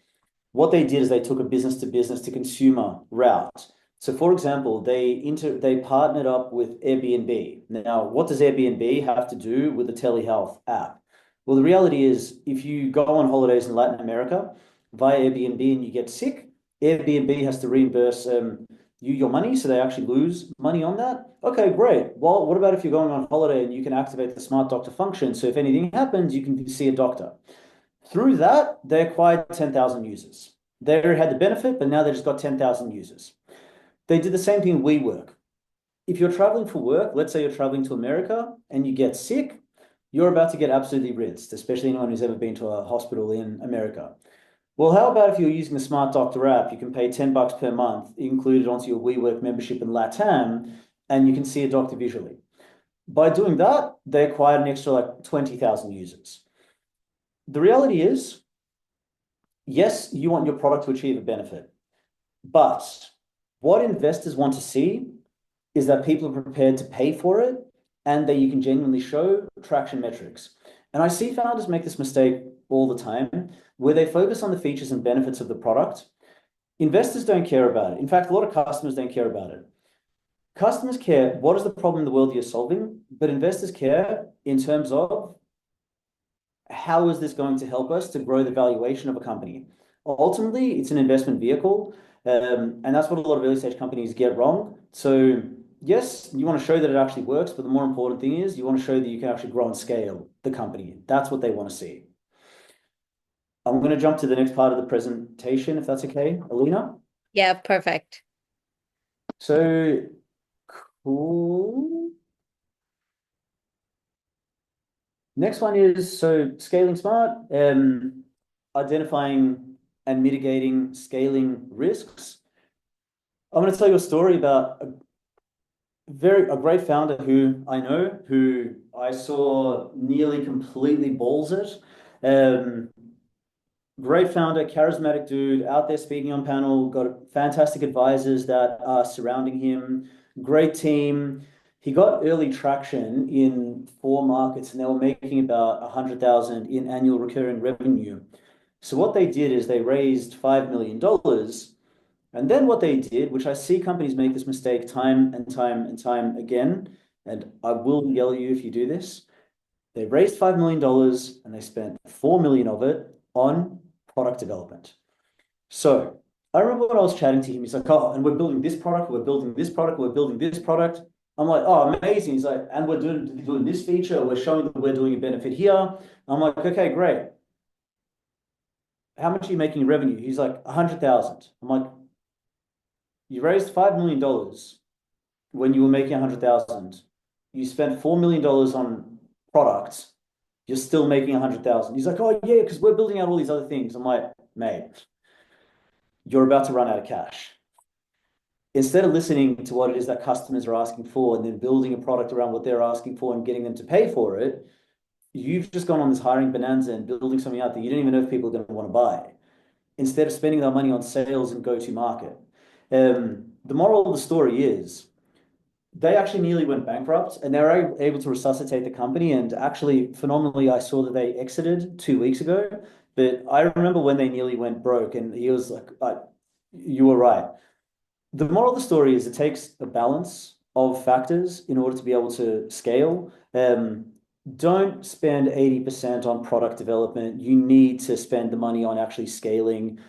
what they did is they took a business to business to consumer route. So for example, they partnered up with Airbnb. Now, what does Airbnb have to do with the telehealth app? Well, the reality is if you go on holidays in Latin America via Airbnb and you get sick, Airbnb has to reimburse you your money, so they actually lose money on that. Okay, great. Well, what about if you're going on holiday and you can activate the smart doctor function? So if anything happens, you can see a doctor. Through that, they acquired 10,000 users. They already had the benefit, but now they just got 10,000 users. They did the same thing in WeWork. If you're traveling for work, let's say you're traveling to America and you get sick, you're about to get absolutely rinsed, especially anyone who's ever been to a hospital in America. Well, how about if you're using the Smart Doctor app? You can pay $10 per month, included onto your WeWork membership in LATAM, and you can see a doctor visually. By doing that, they acquired an extra like 20,000 users. The reality is, yes, you want your product to achieve a benefit, but what investors want to see is that people are prepared to pay for it and that you can genuinely show traction metrics. And I see founders make this mistake all the time where they focus on the features and benefits of the product. Investors don't care about it. In fact, a lot of customers don't care about it. Customers care what is the problem in the world you're solving, but investors care in terms of how is this going to help us to grow the valuation of a company? Ultimately, it's an investment vehicle, and that's what a lot of early stage companies get wrong. So yes, you want to show that it actually works, but the more important thing is you want to show that you can actually grow and scale the company. That's what they want to see. I'm going to jump to the next part of the presentation, if that's okay, Alina. Yeah, perfect. So cool. Next one is so scaling smart, identifying and mitigating scaling risks. I'm going to tell you a story about a great founder who I know, who I saw nearly completely balls it. Um, Great founder, charismatic dude, out there speaking on panel, got fantastic advisors that are surrounding him, great team. He got early traction in 4 markets and they were making about 100,000 in annual recurring revenue. So what they did is they raised $5 million. And then what they did, which I see companies make this mistake time and time and time again, and I will yell at you if you do this. They raised $5 million and they spent 4 million of it on product development. So I remember when I was chatting to him, he's like, oh, and we're building this product, we're building this product, we're building this product. I'm like, oh, amazing. He's like, and we're doing this feature, we're showing that we're doing a benefit here. I'm like, okay, great. How much are you making in revenue? He's like, 100,000. I'm like, you raised $5 million when you were making 100,000. You spent $4 million on products. You're still making 100,000. He's like, oh yeah, because we're building out all these other things. I'm like, mate, you're about to run out of cash. Instead of listening to what it is that customers are asking for and then building a product around what they're asking for and getting them to pay for it, you've just gone on this hiring bonanza and building something out that you don't even know if people are going to want to buy. Instead of spending their money on sales and go-to market. The moral of the story is they actually nearly went bankrupt and they were able to resuscitate the company. And actually, phenomenally, I saw that they exited 2 weeks ago. But I remember when they nearly went broke, and he was like, you were right. The moral of the story is it takes a balance of factors in order to be able to scale. Don't spend 80% on product development. You need to spend the money on actually scaling.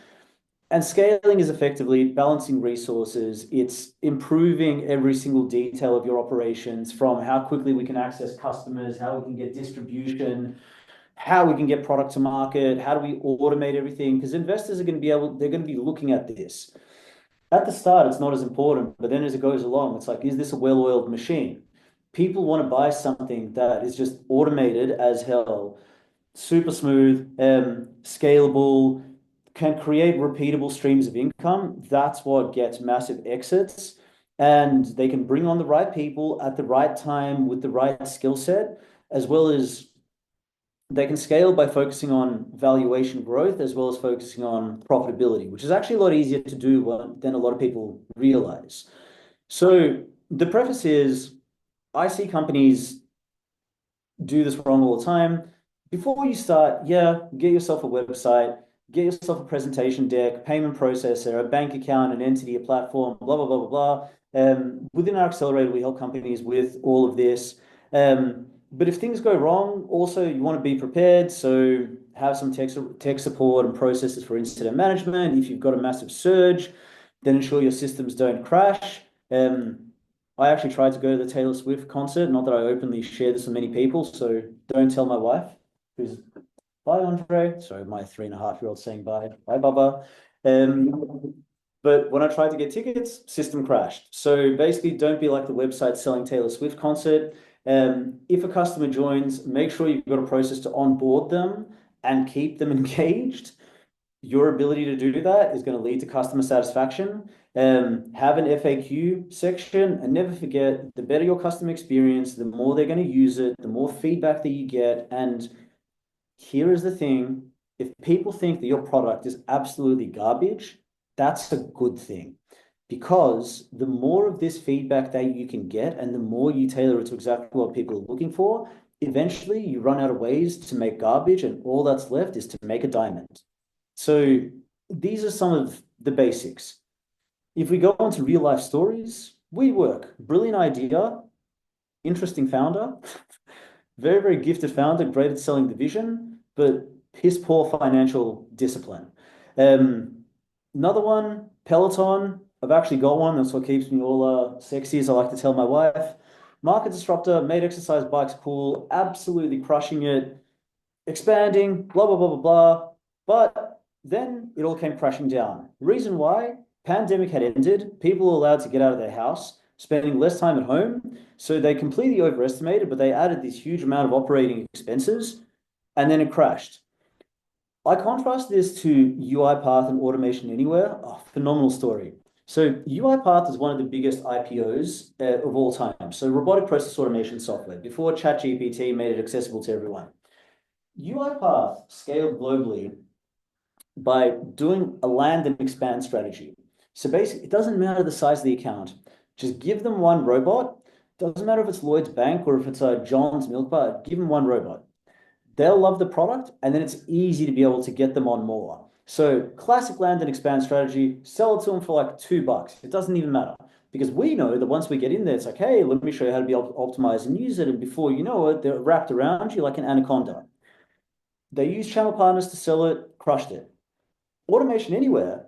And scaling is effectively balancing resources. It's improving every single detail of your operations, from how quickly we can access customers, how we can get distribution, how we can get product to market, how do we automate everything? Because investors are going to be they're going to be looking at this. At the start, it's not as important, but then as it goes along, it's like, is this a well-oiled machine? People want to buy something that is just automated as hell, super smooth, scalable, can create repeatable streams of income. That's what gets massive exits. And they can bring on the right people at the right time with the right skill set, as well as they can scale by focusing on valuation growth as well as focusing on profitability, which is actually a lot easier to do than a lot of people realize. So the preface is I see companies do this wrong all the time. Before you start, yeah, get yourself a website, get yourself a presentation deck, payment processor, a bank account, an entity, a platform, blah, blah, blah, blah, blah. Within our accelerator, we help companies with all of this. But if things go wrong, also you want to be prepared. So have some tech support and processes for incident management. If you've got a massive surge, then ensure your systems don't crash. I actually tried to go to the Taylor Swift concert. Not that I openly share this with many people, so don't tell my wife, who's bye, Andre. Sorry, my 3.5-year-old saying bye. Bye, Baba. But when I tried to get tickets, system crashed. So basically, don't be like the website selling Taylor Swift concert. If a customer joins, make sure you've got a process to onboard them and keep them engaged. Your ability to do that is going to lead to customer satisfaction. Have an FAQ section, and never forget, the better your customer experience, the more they're going to use it, the more feedback that you get. And here is the thing, if people think that your product is absolutely garbage, that's a good thing, because the more of this feedback that you can get and the more you tailor it to exactly what people are looking for, eventually you run out of ways to make garbage, and all that's left is to make a diamond. So these are some of the basics. If we go on to real life stories, WeWork, brilliant idea, interesting founder, very, very gifted founder, great at selling the vision, but piss poor financial discipline. Another one, Peloton. I've actually got one. That's what keeps me all sexy, as I like to tell my wife. Market disruptor, made exercise bikes cool, absolutely crushing it, expanding, blah, blah, blah, blah, blah. But then it all came crashing down. Reason why? Pandemic had ended. People were allowed to get out of their house. spending less time at home. So they completely overestimated, but they added this huge amount of operating expenses and then it crashed. I contrast this to UiPath and Automation Anywhere. Oh, phenomenal story. So UiPath is one of the biggest IPOs of all time. So robotic process automation software before ChatGPT made it accessible to everyone. UiPath scaled globally by doing a land and expand strategy. So basically, it doesn't matter the size of the account. Just give them one robot. Doesn't matter if it's Lloyd's Bank or if it's a John's Milk Bar. Give them one robot. They'll love the product, and then it's easy to be able to get them on more. So classic land and expand strategy, sell it to them for like $2. It doesn't even matter because we know that once we get in there, it's like, hey, let me show you how to be able to optimize and use it. And before you know it, they're wrapped around you like an anaconda. They use channel partners to sell it, crushed it. Automation Anywhere,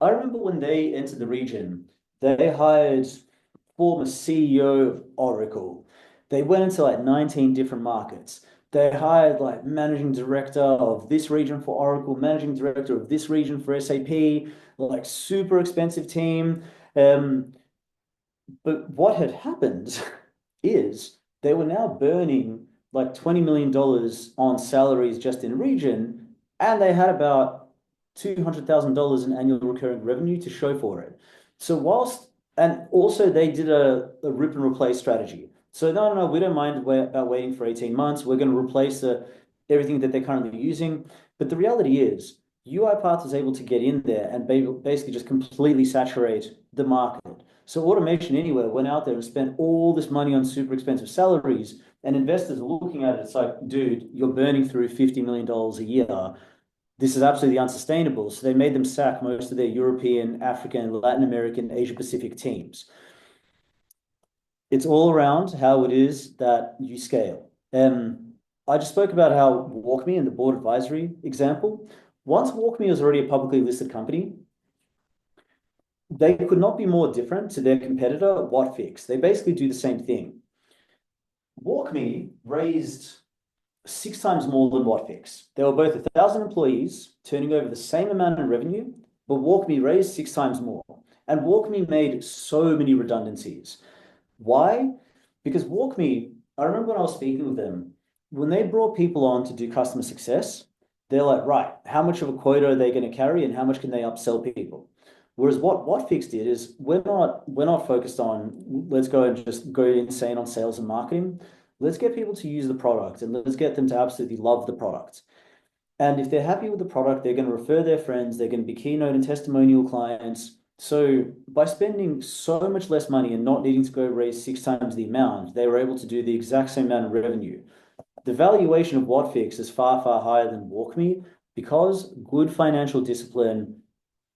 I remember when they entered the region, they hired former CEO of Oracle. They went into like 19 different markets. They hired like managing director of this region for Oracle, managing director of this region for SAP, like super expensive team. But what had happened is they were now burning like $20 million on salaries just in region, and they had about $200,000 in annual recurring revenue to show for it. So and also they did a rip and replace strategy. So no, we don't mind about waiting for 18 months. We're going to replace everything that they're currently using. But the reality is, UiPath is able to get in there and basically just completely saturate the market. So Automation Anywhere went out there and spent all this money on super expensive salaries, and investors are looking at it. It's like, dude, you're burning through $50 million a year. This is absolutely unsustainable. So they made them sack most of their European, African, Latin American, Asia Pacific teams. It's all around how it is that you scale. I just spoke about how WalkMe and the board advisory example. Once WalkMe was already a publicly listed company, they could not be more different to their competitor, Whatfix. They basically do the same thing. WalkMe raised 6 times more than Whatfix. They were both 1,000 employees turning over the same amount of revenue, but WalkMe raised 6 times more. And WalkMe made so many redundancies. Why? Because WalkMe, I remember when I was speaking with them, when they brought people on to do customer success, they're like, right, how much of a quota are they going to carry and how much can they upsell people? Whereas what Fix did is we're not focused on let's go and just go insane on sales and marketing. Let's get people to use the product and let's get them to absolutely love the product. And if they're happy with the product, they're going to refer their friends, they're going to be keynote and testimonial clients. So by spending so much less money and not needing to go raise 6 times the amount, they were able to do the exact same amount of revenue. The valuation of Whatfix is far, far higher than WalkMe because good financial discipline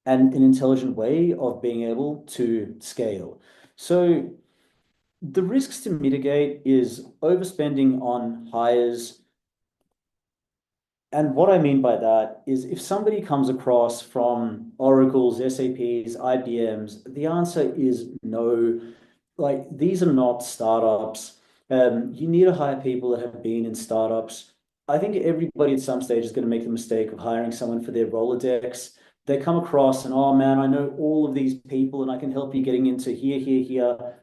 and an intelligent way of being able to scale. So the risks to mitigate is overspending on hires. And what I mean by that is if somebody comes across from Oracle's, SAP's, IBM's, the answer is no. Like these are not startups. You need to hire people that have been in startups. I think everybody at some stage is going to make the mistake of hiring someone for their Rolodex. They come across and, oh man, I know all of these people and I can help you getting into here, here, here.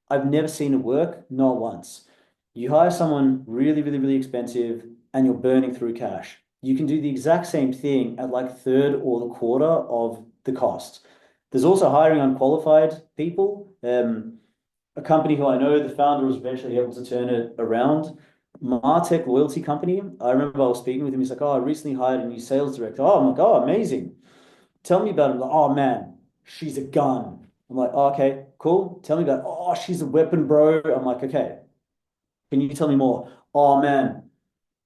I've never seen it work, not once. You hire someone really, really, really expensive and you're burning through cash. You can do the exact same thing at like third or the quarter of the cost. There's also hiring unqualified people. A company who I know, the founder was eventually able to turn it around. Martech Loyalty Company. I remember I was speaking with him. He's like, "Oh, I recently hired a new sales director." Oh, I'm like, "Oh, amazing. Tell me about him." Like, "Oh man, she's a gun." I'm like, oh, "Okay, cool. Tell me about." "Oh, she's a weapon, bro." I'm like, "Okay, can you tell me more?" "Oh man,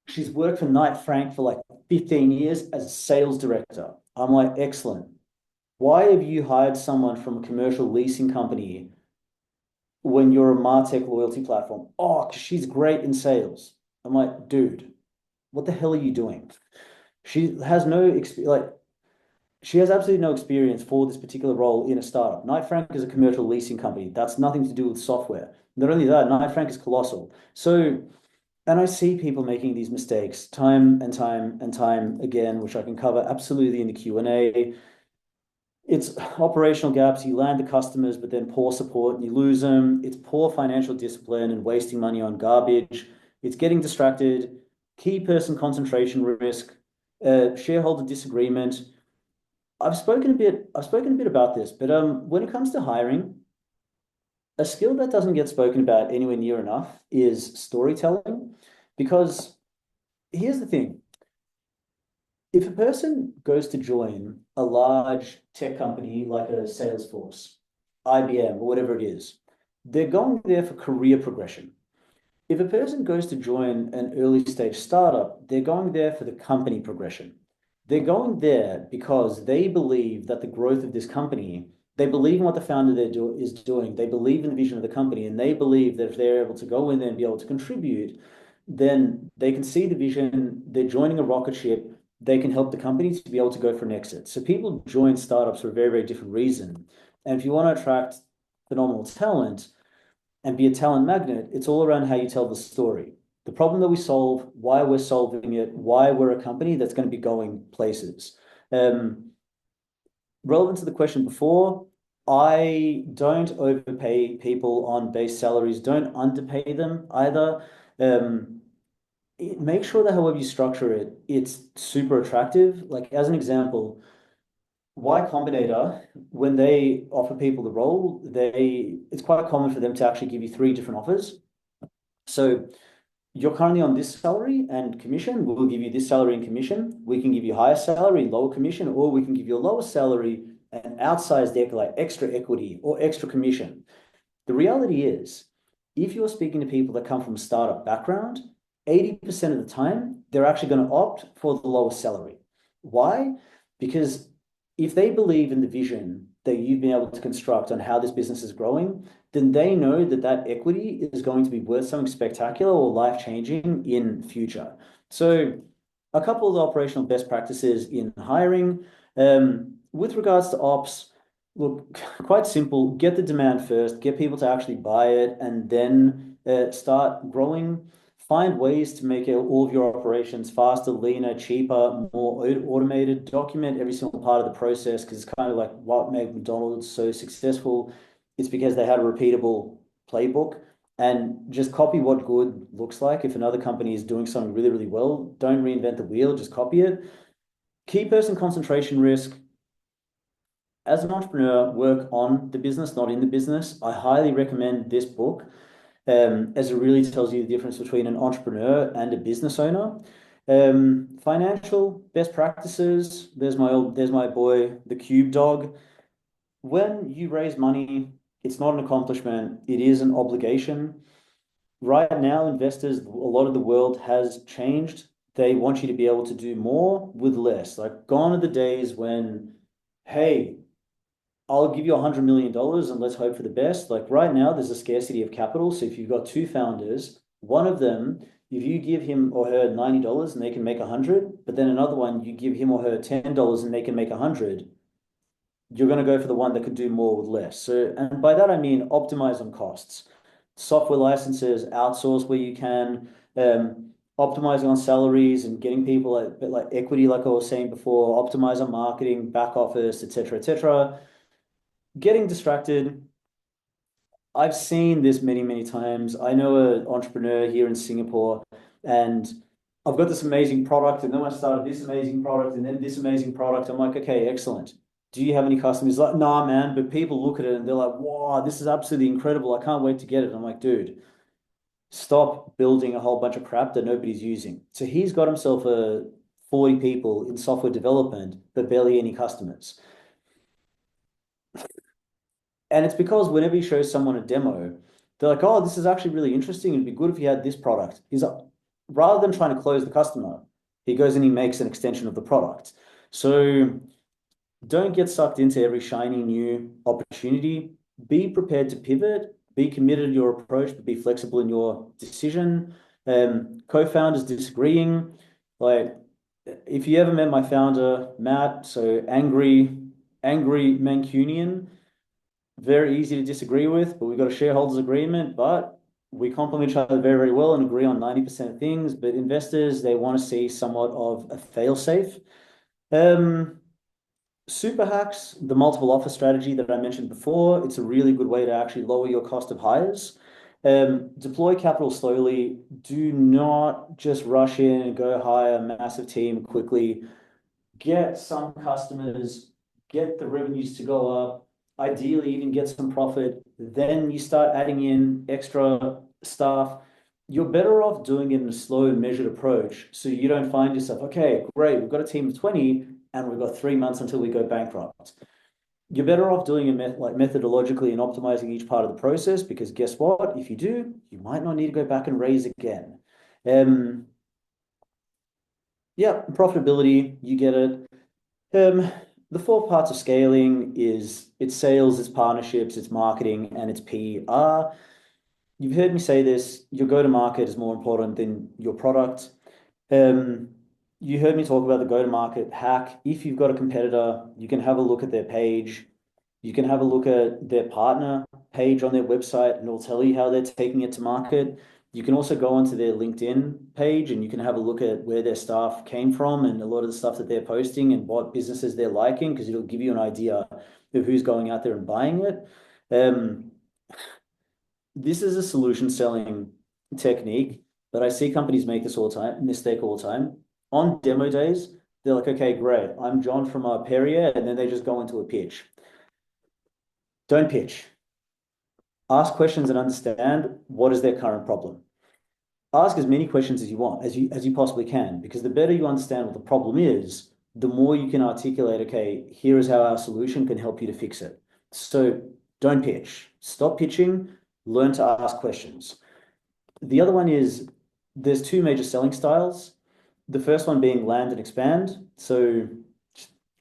she's worked for Knight Frank for like 15 years as a sales director." I'm like, "Excellent. Why have you hired someone from a commercial leasing company when you're a MarTech loyalty platform?" "Oh, 'cause she's great in sales." I'm like, "Dude, what the hell are you doing?" She has no experience, like she has absolutely no experience for this particular role in a startup. Knight Frank is a commercial leasing company. That's nothing to do with software. Not only that, Knight Frank is colossal. So, and I see people making these mistakes time and time and time again, which I can cover absolutely in the Q&A. It's operational gaps. You land the customers, but then poor support and you lose them. It's poor financial discipline and wasting money on garbage. It's getting distracted, key person concentration risk, shareholder disagreement. I've spoken a bit about this, but when it comes to hiring, a skill that doesn't get spoken about anywhere near enough is storytelling. Because here's the thing. If a person goes to join a large tech company like a Salesforce, IBM, or whatever it is, they're going there for career progression. If a person goes to join an early stage startup, they're going there for the company progression. They're going there because they believe that the growth of this company, they believe in what the founder is doing, they believe in the vision of the company, and they believe that if they're able to go in there and be able to contribute, then they can see the vision, they're joining a rocket ship, they can help the company to be able to go for an exit. So people join startups for a very, very different reason. And if you want to attract phenomenal talent, and be a talent magnet, it's all around how you tell the story. The problem that we solve, why we're solving it, why we're a company that's going to be going places. Relevant to the question before, I don't overpay people on base salaries, don't underpay them either. Make sure that however you structure it, it's super attractive. Like as an example, Y Combinator, when they offer people the role, it's quite common for them to actually give you three different offers. So you're currently on this salary and commission. We'll give you this salary and commission. We can give you higher salary, lower commission, or we can give you a lower salary and outsized like extra equity or extra commission. The reality is, if you're speaking to people that come from a startup background, 80% of the time, they're actually going to opt for the lower salary. Why? Because if they believe in the vision that you've been able to construct on how this business is growing, then they know that that equity is going to be worth something spectacular or life-changing in future. So a couple of the operational best practices in hiring. With regards to ops, look, quite simple, get the demand first, get people to actually buy it, and then start growing. Find ways to make all of your operations faster, leaner, cheaper, more automated. Document every single part of the process because it's kind of like what made McDonald's so successful. It's because they had a repeatable playbook and just copy what good looks like. If another company is doing something really, really well, don't reinvent the wheel, just copy it. Key person concentration risk. As an entrepreneur, work on the business, not in the business. I highly recommend this book. As it really tells you the difference between an entrepreneur and a business owner. Financial best practices. There's my boy, the Cube Dog. When you raise money, it's not an accomplishment, it is an obligation. Right now, investors, a lot of the world has changed. They want you to be able to do more with less. Like gone are the days when, hey, I'll give you $100 million and let's hope for the best. Like right now, there's a scarcity of capital. So if you've got two founders, one of them, if you give him or her $90 and they can make 100, but then another one, you give him or her $10 and they can make 100, you're going to go for the one that could do more with less. So, and by that, I mean optimize on costs. Software licenses, outsource where you can, optimizing on salaries and getting people a bit like equity, like I was saying before, optimize on marketing, back office, etc., etc. Getting distracted. I've seen this many, many times. I know an entrepreneur here in Singapore, and I've got this amazing product, and then I started this amazing product, and then this amazing product. I'm like, okay, excellent. Do you have any customers? He's like, nah, man. But people look at it and they're like, wow, this is absolutely incredible. I can't wait to get it. I'm like, dude, stop building a whole bunch of crap that nobody's using. So he's got himself 40 people in software development, but barely any customers. And it's because whenever you show someone a demo, they're like, oh, this is actually really interesting. It'd be good if you had this product. He's like, rather than trying to close the customer, he goes and he makes an extension of the product. So don't get sucked into every shiny new opportunity. Be prepared to pivot, be committed to your approach, but be flexible in your decision. Co-founders disagreeing. Like, if you ever met my founder, Matt, so angry Mancunian, very easy to disagree with, but we've got a shareholders agreement, but we complement each other very, very well and agree on 90% of things. But investors, they want to see somewhat of a fail-safe. super hacks, the multiple offer strategy that I mentioned before, it's a really good way to actually lower your cost of hires. Deploy capital slowly. Do not just rush in and go hire a massive team quickly. Get some customers, get the revenues to go up, ideally even get some profit. Then you start adding in extra staff. You're better off doing it in a slow and measured approach so you don't find yourself, okay, great, we've got a team of 20 and we've got 3 months until we go bankrupt. You're better off doing it like methodologically and optimizing each part of the process because guess what? If you do, you might not need to go back and raise again. Um, yeah, profitability, you get it. The four parts of scaling is it's sales, it's partnerships, it's marketing, and it's PR. You've heard me say this, your go-to-market is more important than your product. Um, you heard me talk about the go-to-market hack. If you've got a competitor, you can have a look at their page. You can have a look at their partner page on their website, and it'll tell you how they're taking it to market. You can also go onto their LinkedIn page and you can have a look at where their staff came from and a lot of the stuff that they're posting and what businesses they're liking, because it'll give you an idea of who's going out there and buying it. Um, this is a solution selling technique, but I see companies make this all the time, mistake all the time. On demo days, they're like, okay, great, I'm John from Perrier, and then they just go into a pitch. Don't pitch. Ask questions and understand what is their current problem. Ask as many questions as you want, as you possibly can, because the better you understand what the problem is, the more you can articulate, okay, here is how our solution can help you to fix it. So don't pitch. Stop pitching, learn to ask questions. The other one is there's two major selling styles. The first one being land and expand. So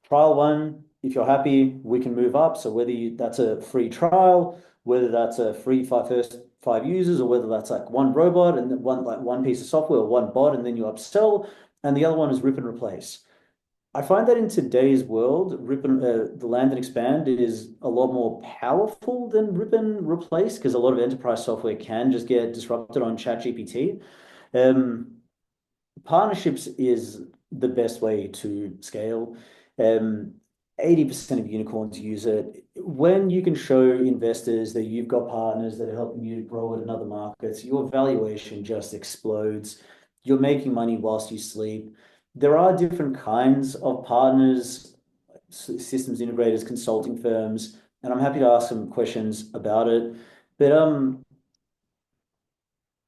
trial one, if you're happy, we can move up. So that's a free trial, whether that's a free first 5 users, or whether that's like one robot and one piece of software or one bot, and then you upsell. And the other one is rip and replace. I find that in today's world, the land and expand is a lot more powerful than rip and replace because a lot of enterprise software can just get disrupted on ChatGPT. Um, Partnerships is the best way to scale. 80% of unicorns use it. When you can show investors that you've got partners that are helping you grow it in other markets, your valuation just explodes. You're making money whilst you sleep. There are different kinds of partners, systems integrators, consulting firms, and I'm happy to ask some questions about it. But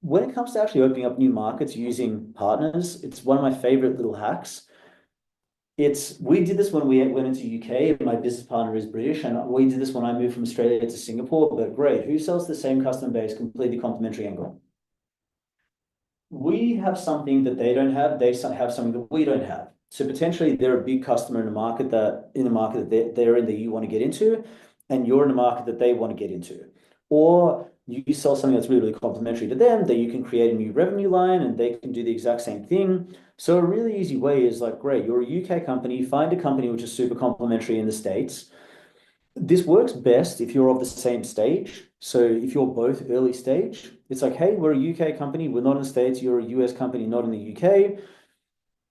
when it comes to actually opening up new markets using partners, it's one of my favorite little hacks. We did this when we went into UK. My business partner is British, and we did this when I moved from Australia to Singapore. But great, who sells the same customer base, completely complementary angle? We have something that they don't have. They have something that we don't have. So potentially they're a big customer in a market that they're in that you want to get into, and you're in a market that they want to get into. Or you sell something that's really, really complementary to them that you can create a new revenue line and they can do the exact same thing. So a really easy way is like, great, you're a UK company, find a company which is super complementary in the States. This works best if you're of the same stage. So if you're both early stage, it's like, hey, we're a UK company, we're not in the States, you're a US company, not in the UK.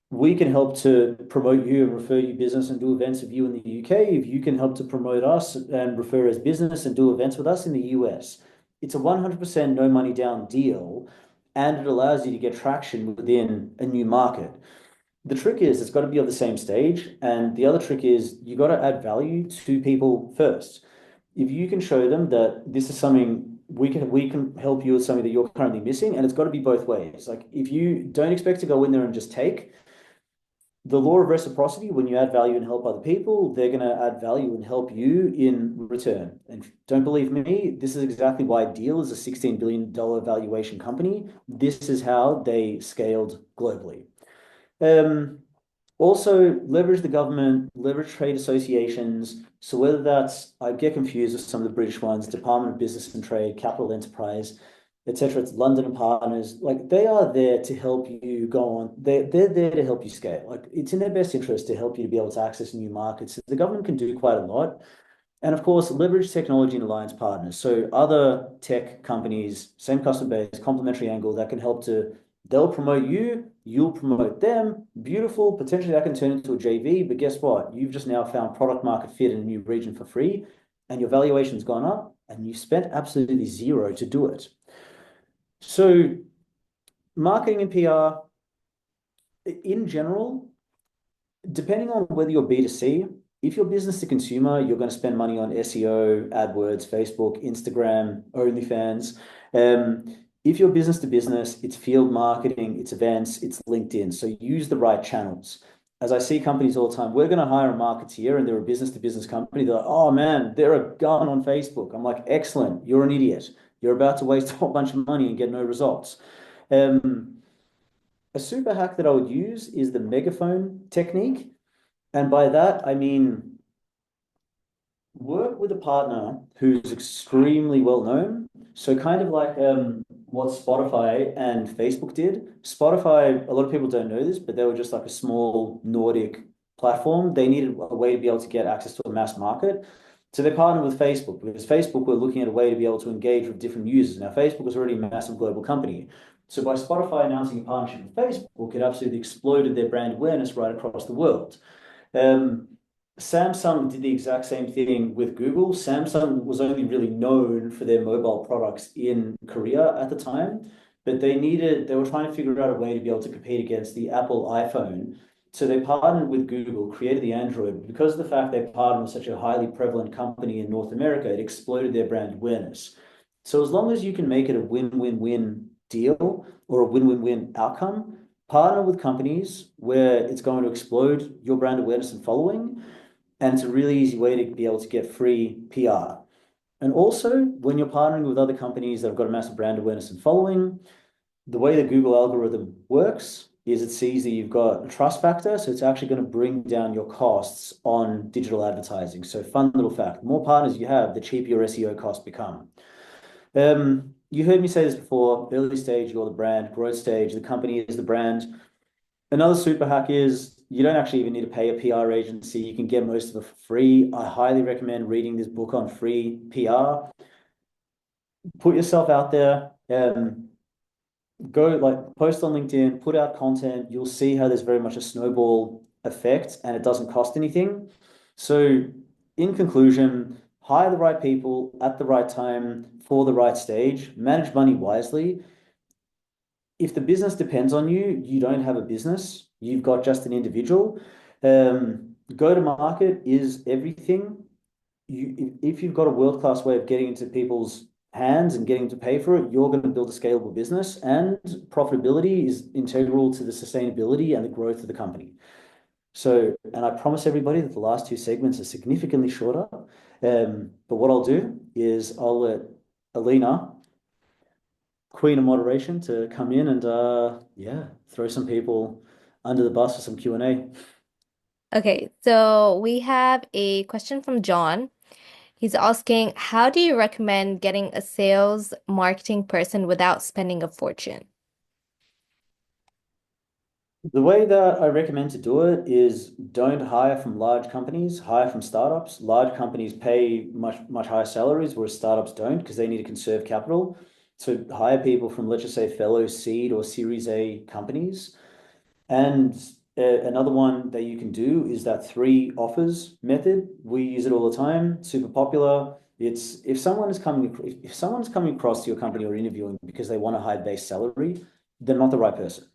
We can help to promote you and refer you business and do events with you in the UK. If you can help to promote us and refer as business and do events with us in the US. It's a 100% no money down deal, and it allows you to get traction within a new market. The trick is it's got to be on the same stage. And the other trick is you got to add value to people first. If you can show them that this is something we can help you with something that you're currently missing, and it's got to be both ways. Like if you don't expect to go in there and just take, the law of reciprocity, when you add value and help other people, they're going to add value and help you in return. And don't believe me, this is exactly why Deal is a $16 billion valuation company. This is how they scaled globally. Also, leverage the government, leverage trade associations. So whether that's, I get confused with some of the British ones, Department of Business and Trade, Capital Enterprise, etc. It's London and Partners. Like they are there to help you go on. They're there to help you scale. Like it's in their best interest to help you to be able to access new markets. The government can do quite a lot. And of course, leverage technology and alliance partners. So other tech companies, same customer base, complementary angle that can help to They'll promote you, you'll promote them. Beautiful. Potentially that can turn into a JV, but guess what? You've just now found product market fit in a new region for free, and your valuation's gone up, and you spent absolutely zero to do it. So marketing and PR, in general, depending on whether you're B2C, if you're business to consumer, you're going to spend money on SEO, AdWords, Facebook, Instagram, OnlyFans. If you're business to business, it's field marketing, it's events, it's LinkedIn. So use the right channels. As I see companies all the time, we're going to hire a marketeer and they're a business to business company. They're like, oh man, they're a gun on Facebook. I'm like, excellent. You're an idiot. You're about to waste a whole bunch of money and get no results. A super hack that I would use is the megaphone technique. And by that, I mean work with a partner who's extremely well known. So kind of like what Spotify and Facebook did. Spotify, a lot of people don't know this, but they were just like a small Nordic platform. They needed a way to be able to get access to a mass market. So they partnered with Facebook because Facebook were looking at a way to be able to engage with different users. Now, Facebook was already a massive global company. So by Spotify announcing a partnership with Facebook, it absolutely exploded their brand awareness right across the world. Samsung did the exact same thing with Google. Samsung was only really known for their mobile products in Korea at the time, but they were trying to figure out a way to be able to compete against the Apple iPhone. So they partnered with Google, created the Android. Because of the fact they partnered with such a highly prevalent company in North America, it exploded their brand awareness. So as long as you can make it a win-win-win deal or a win-win-win outcome, partner with companies where it's going to explode your brand awareness and following. And it's a really easy way to be able to get free PR. And also, when you're partnering with other companies that have got a massive brand awareness and following, the way the Google algorithm works is it sees that you've got a trust factor. So it's actually going to bring down your costs on digital advertising. So fun little fact, the more partners you have, the cheaper your SEO costs become. You heard me say this before, early stage, you're the brand, growth stage, the company is the brand. Another super hack is you don't actually even need to pay a PR agency. You can get most of it for free. I highly recommend reading this book on free PR. Put yourself out there. Go like post on LinkedIn, put out content. You'll see how there's very much a snowball effect and it doesn't cost anything. So in conclusion, hire the right people at the right time for the right stage, manage money wisely. If the business depends on you, you don't have a business. You've got just an individual. Go to market is everything. If you've got a world-class way of getting into people's hands and getting to pay for it, you're going to build a scalable business, and profitability is integral to the sustainability and the growth of the company. So, and I promise everybody that the last two segments are significantly shorter. But what I'll do is I'll let Alina, queen of moderation, to come in and yeah, throw some people under the bus for some Q&A. Okay, so we have a question from John. He's asking, how do you recommend getting a sales marketing person without spending a fortune? The way that I recommend to do it is don't hire from large companies, hire from startups. Large companies pay much higher salaries, whereas startups don't because they need to conserve capital. So hire people from, let's just say, fellow seed or Series A companies. And another one that you can do is that three offers method. We use it all the time, super popular. It's if someone's coming across to your company or interviewing because they want a high base salary, they're not the right person.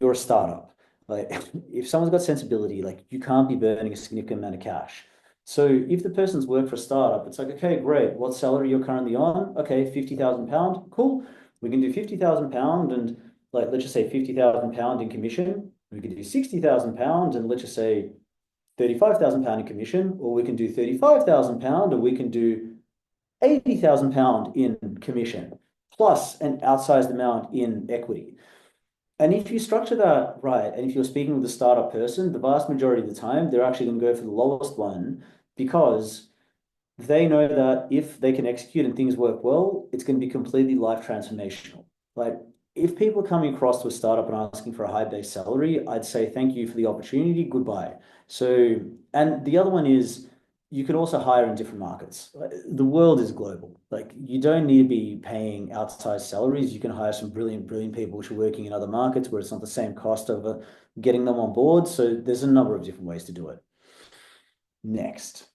You're a startup. Like if someone's got sensibility, like you can't be burning a significant amount of cash. So if the person's worked for a startup, it's like, okay, great. What salary you're currently on? Okay, £50,000. Cool. We can do £50,000 and like let's just say £50,000 in commission. We could do £60,000 and let's just say £35,000 in commission, or we can do £35,000 or we can do £80,000 in commission, plus an outsized amount in equity. And if you structure that right, and if you're speaking with a startup person, the vast majority of the time, they're actually going to go for the lowest one because they know that if they can execute and things work well, it's going to be completely life transformational. Like if people are coming across to a startup and asking for a high base salary, I'd say thank you for the opportunity, goodbye. So, and the other one is you can also hire in different markets. The world is global. Like you don't need to be paying outsized salaries. You can hire some brilliant, brilliant people which are working in other markets where it's not the same cost of getting them on board. So there's a number of different ways to do it. Next.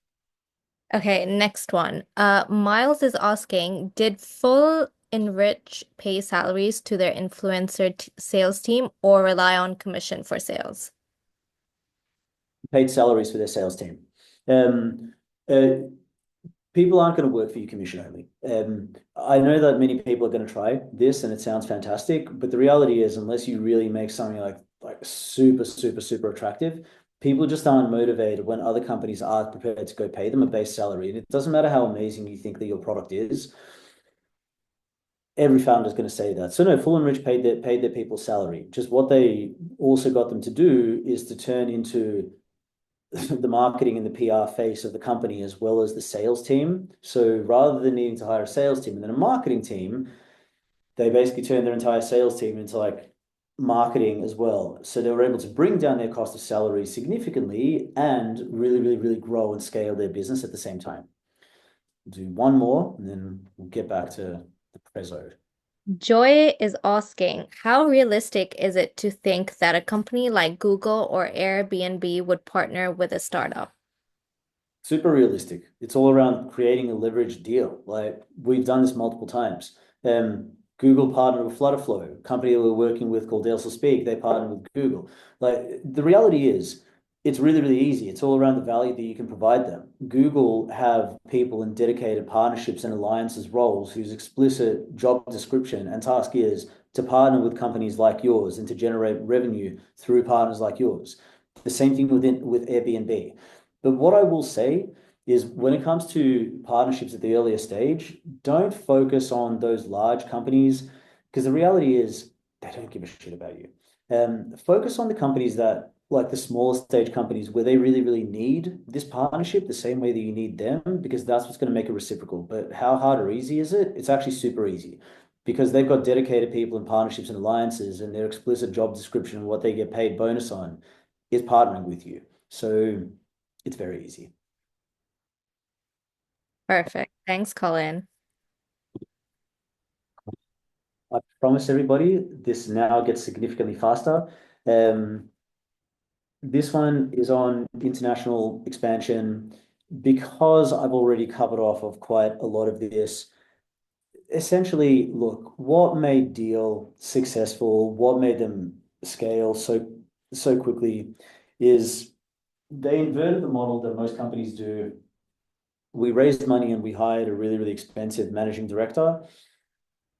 Okay, next one. Miles is asking, did Full Enrich pay salaries to their influencer t sales team or rely on commission for sales? Paid salaries for their sales team. Um, uh, People aren't going to work for you commission only. I know that many people are going to try this and it sounds fantastic, but the reality is, unless you really make something like super, super, super attractive, people just aren't motivated when other companies are prepared to go pay them a base salary. And it doesn't matter how amazing you think that your product is, every founder is going to say that. So no, Full and Rich paid their people salary. Just what they also got them to do is to turn into the marketing and the PR face of the company as well as the sales team. So rather than needing to hire a sales team and then a marketing team, they basically turned their entire sales team into like marketing as well. So they were able to bring down their cost of salary significantly and really, really, really grow and scale their business at the same time. We'll do one more and then we'll get back to the prezzo. Joy is asking, how realistic is it to think that a company like Google or Airbnb would partner with a startup? Super realistic. It's all around creating a leveraged deal. Like we've done this multiple times. Google partnered with Flutterflow, a company that we're working with called Dales Speak. They partnered with Google. Like the reality is, it's really, really easy. It's all around the value that you can provide them. Google have people in dedicated partnerships and alliances roles whose explicit job description and task is to partner with companies like yours and to generate revenue through partners like yours. The same thing with Airbnb. But what I will say is when it comes to partnerships at the earlier stage, don't focus on those large companies because the reality is they don't give a shit about you. Focus on the companies that, like the smaller stage companies, where they really, really need this partnership the same way that you need them, because that's what's going to make it reciprocal. But how hard or easy is it? It's actually super easy because they've got dedicated people in partnerships and alliances, and their explicit job description and what they get paid bonus on is partnering with you. So it's very easy. Perfect. Thanks, Colin. I promise everybody this now gets significantly faster. This one is on international expansion because I've already covered off of quite a lot of this. Essentially, look, what made Deal successful, what made them scale so quickly is they inverted the model that most companies do. We raised money and we hired a really, really expensive managing director.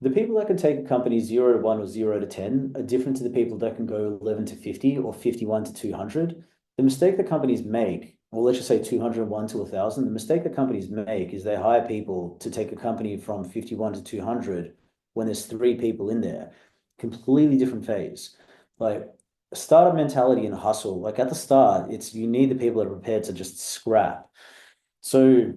The people that can take a company 0 to 1 or 0 to 10 are different to the people that can go 11 to 50 or 51 to 200. The mistake that companies make, or let's just say 201 to 1,000, the mistake that companies make is they hire people to take a company from 51 to 200 when there's 3 people in there. Completely different phase. Like a startup mentality and hustle, like at the start, it's you need the people that are prepared to just scrap. So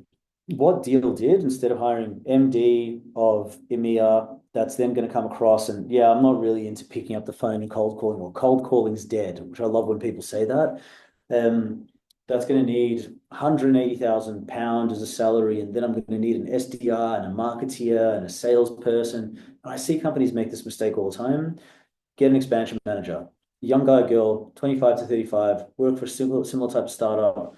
what Deal did, instead of hiring MD of EMEA, that's then going to come across and yeah, I'm not really into picking up the phone and cold calling, or cold calling's dead, which I love when people say that. That's going to need £180,000 as a salary, and then I'm going to need an SDR and a marketeer and a salesperson. And I see companies make this mistake all the time. Get an expansion manager, young guy, girl, 25 to 35, work for a similar type of startup,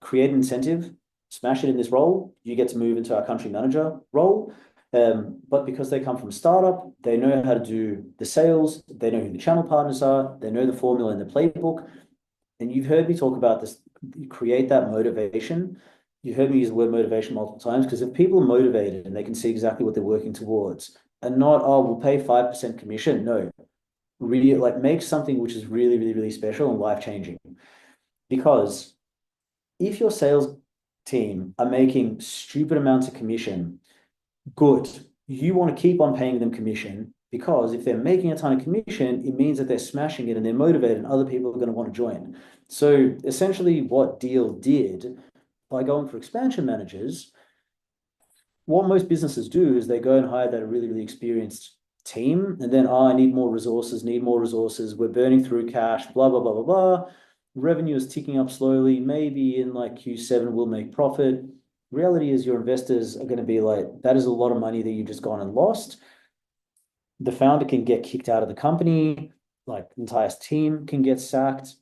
create an incentive, smash it in this role, you get to move into our country manager role. But because they come from a startup, they know how to do the sales, they know who the channel partners are, they know the formula and the playbook. And you've heard me talk about this, you create that motivation. You've heard me use the word motivation multiple times because if people are motivated and they can see exactly what they're working towards and not, oh, we'll pay 5% commission. No, really like make something which is really, really, really special and life-changing. Because if your sales team are making stupid amounts of commission, good. You want to keep on paying them commission because if they're making a ton of commission, it means that they're smashing it and they're motivated and other people are going to want to join. So essentially what Deal did by going for expansion managers, what most businesses do is they go and hire that really, really experienced team and then, oh, I need more resources, we're burning through cash, blah, blah, blah, blah, blah. revenue is ticking up slowly. Maybe in like Q7 we'll make profit. Reality is your investors are going to be like, that is a lot of money that you've just gone and lost. The founder can get kicked out of the company, like the entire team can get sacked.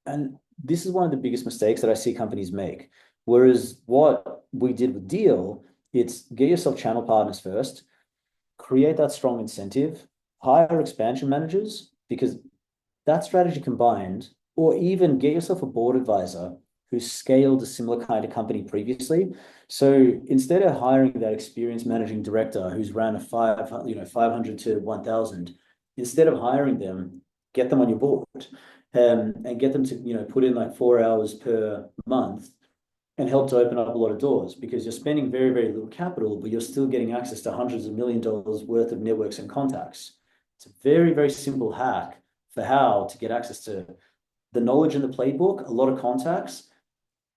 And this is one of the biggest mistakes that I see companies make. Whereas what we did with Deal, it's get yourself channel partners first, create that strong incentive, hire expansion managers, because that strategy combined, or even get yourself a board advisor who scaled a similar kind of company previously. So instead of hiring that experienced managing director who's ran a 500 to 1,000, instead of hiring them, get them on your board, and get them to, put in like 4 hours per month and help to open up a lot of doors, because you're spending very, very little capital, but you're still getting access to hundreds of $1 million worth of networks and contacts. It's a very, very simple hack for how to get access to the knowledge in the playbook, a lot of contacts.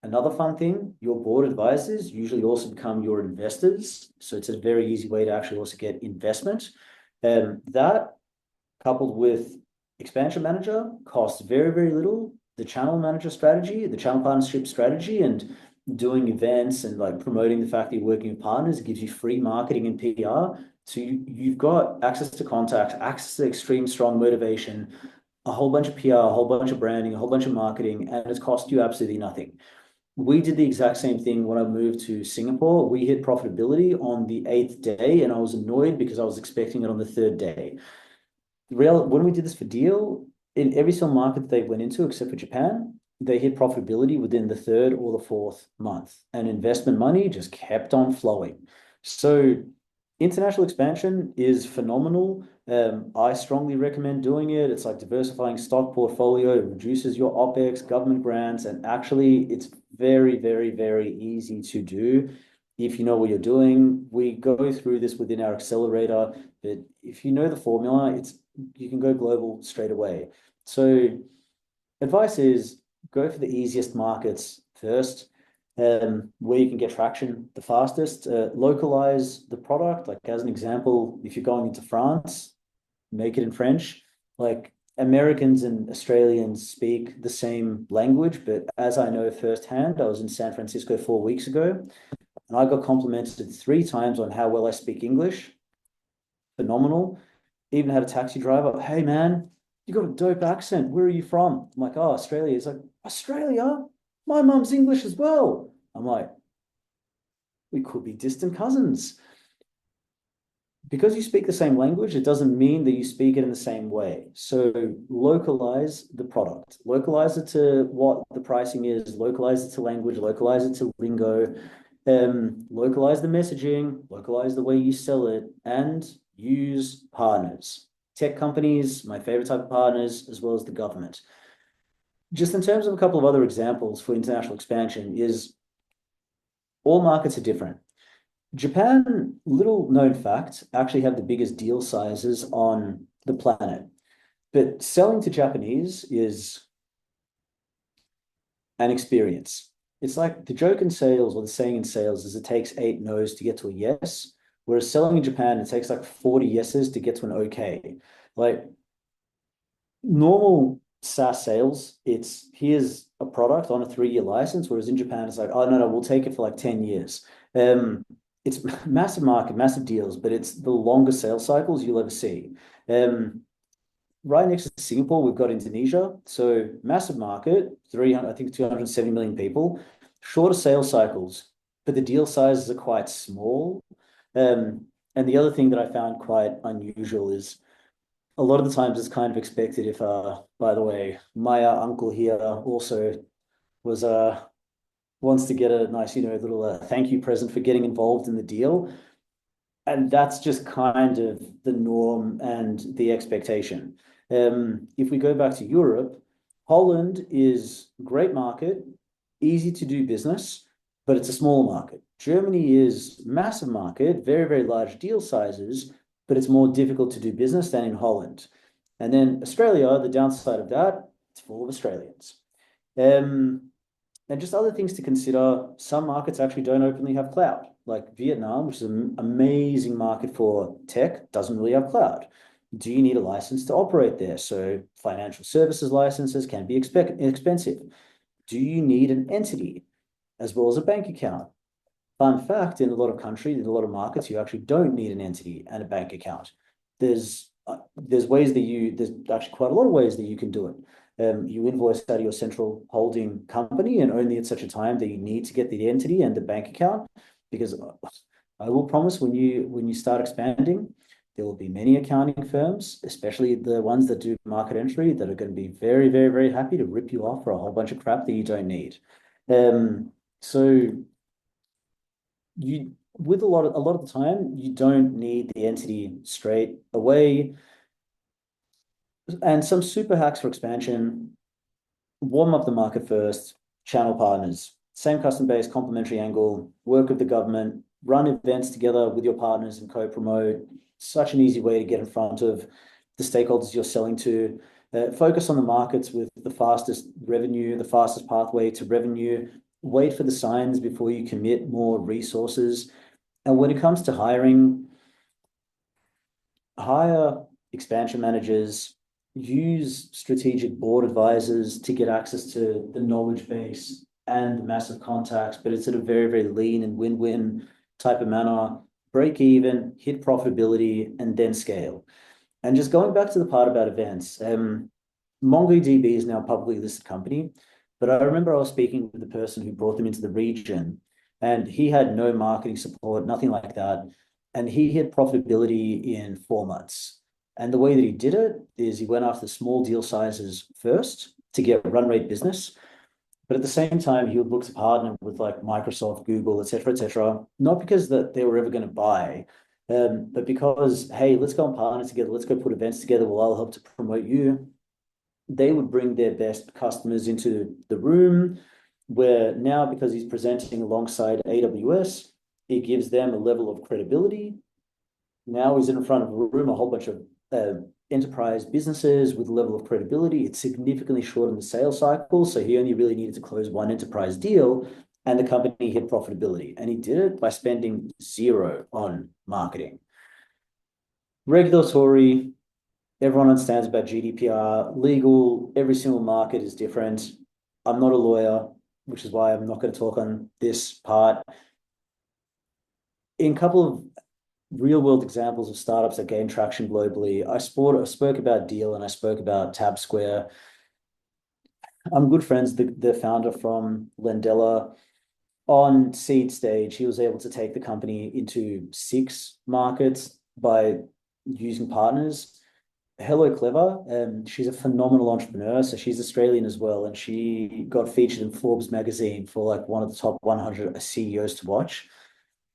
Another fun thing, your board advisors usually also become your investors. So it's a very easy way to actually also get investment. That coupled with expansion manager costs very, very little. The channel manager strategy, the channel partnership strategy, and doing events and like promoting the fact that you're working with partners, it gives you free marketing and PR. So you've got access to contacts, access to extreme strong motivation, a whole bunch of PR, a whole bunch of branding, a whole bunch of marketing, and it's cost you absolutely nothing. We did the exact same thing when I moved to Singapore. We hit profitability on the 8th day, and I was annoyed because I was expecting it on the 3rd day. When we did this for Deal, in every single market that they went into, except for Japan, they hit profitability within the 3rd or the 4th month, and investment money just kept on flowing. So international expansion is phenomenal. I strongly recommend doing it. It's like diversifying stock portfolio. It reduces your OpEx, government grants, and actually it's very, very, very easy to do if you know what you're doing. We go through this within our accelerator, but if you know the formula, you can go global straight away. So advice is go for the easiest markets first, where you can get traction the fastest. Localize the product. Like as an example, if you're going into France, make it in French. Like Americans and Australians speak the same language, but as I know firsthand, I was in San Francisco 4 weeks ago, and I got complimented 3 times on how well I speak English. Phenomenal. Even had a taxi driver, hey man, you got a dope accent. Where are you from? I'm like, oh, Australia. He's like, Australia? My mum's English as well. I'm like, we could be distant cousins. Because you speak the same language, it doesn't mean that you speak it in the same way. So localize the product, localize it to what the pricing is, localize it to language, localize it to lingo, localize the messaging, localize the way you sell it, and use partners. Tech companies, my favorite type of partners, as well as the government. Just in terms of a couple of other examples for international expansion is all markets are different. Japan, little known fact, actually have the biggest deal sizes on the planet. But selling to Japanese is an experience. It's like the joke in sales or the saying in sales is it takes 8 no's to get to a yes. Whereas selling in Japan, it takes like 40 yeses to get to an okay. Like normal SaaS sales, it's here's a product on a 3-year license, whereas in Japan, it's like, oh no, we'll take it for like 10 years. It's massive market, massive deals, but it's the longest sales cycles you'll ever see. Right next to Singapore, we've got Indonesia. So massive market, 300, I think 270 million people, shorter sales cycles, but the deal sizes are quite small. And the other thing that I found quite unusual is a lot of the times it's kind of expected if, by the way, my uncle here also was wants to get a nice, little thank you present for getting involved in the deal. And that's just kind of the norm and the expectation. If we go back to Europe, Holland is a great market, easy to do business, but it's a small market. Germany is massive market, very, very large deal sizes, but it's more difficult to do business than in Holland. And then Australia, the downside of that, it's full of Australians. And just other things to consider, some markets actually don't openly have cloud, like Vietnam, which is an amazing market for tech, doesn't really have cloud. Do you need a license to operate there? So financial services licenses can be expensive. Do you need an entity as well as a bank account? Fun fact, in a lot of countries, in a lot of markets, you actually don't need an entity and a bank account. There's ways that there's actually quite a lot of ways that you can do it. You invoice out of your central holding company, and only at such a time that you need to get the entity and the bank account, because I will promise when you start expanding, there will be many accounting firms, especially the ones that do market entry, that are going to be very, very, very happy to rip you off for a whole bunch of crap that you don't need. So you with a lot of the time, you don't need the entity straight away. And some super hacks for expansion: warm up the market first, channel partners, same customer base, complementary angle, work with the government, run events together with your partners and co-promote. Such an easy way to get in front of the stakeholders you're selling to. Focus on the markets with the fastest revenue, the fastest pathway to revenue. Wait for the signs before you commit more resources. And when it comes to hiring, hire expansion managers, use strategic board advisors to get access to the knowledge base and massive contacts, but it's at a very, very lean and win-win type of manner. Break even, hit profitability, and then scale. And just going back to the part about events, MongoDB is now a publicly listed company, but I remember I was speaking with the person who brought them into the region, and he had no marketing support, nothing like that. And he hit profitability in 4 months. And the way that he did it is he went after small deal sizes first to get run rate business. But at the same time, he would look to partner with like Microsoft, Google, et cetera, not because that they were ever going to buy, but because, hey, let's go and partner together. Let's go put events together. Well, I'll help to promote you. They would bring their best customers into the room, where now, because he's presenting alongside AWS, it gives them a level of credibility. Now he's in front of a room, a whole bunch of enterprise businesses with a level of credibility. It significantly shortened the sales cycle. So he only really needed to close one enterprise deal, and the company hit profitability. And he did it by spending zero on marketing. Regulatory, everyone understands about GDPR. Legal, every single market is different. I'm not a lawyer, which is why I'm not going to talk on this part. In a couple of real world examples of startups that gain traction globally, I spoke about Deal and I spoke about Tab Square. I'm good friends with the founder from Lendella. On seed stage, he was able to take the company into 6 markets by using partners. Hello Clever, she's a phenomenal entrepreneur. So she's Australian as well, and she got featured in Forbes magazine for like one of the top 100 CEOs to watch.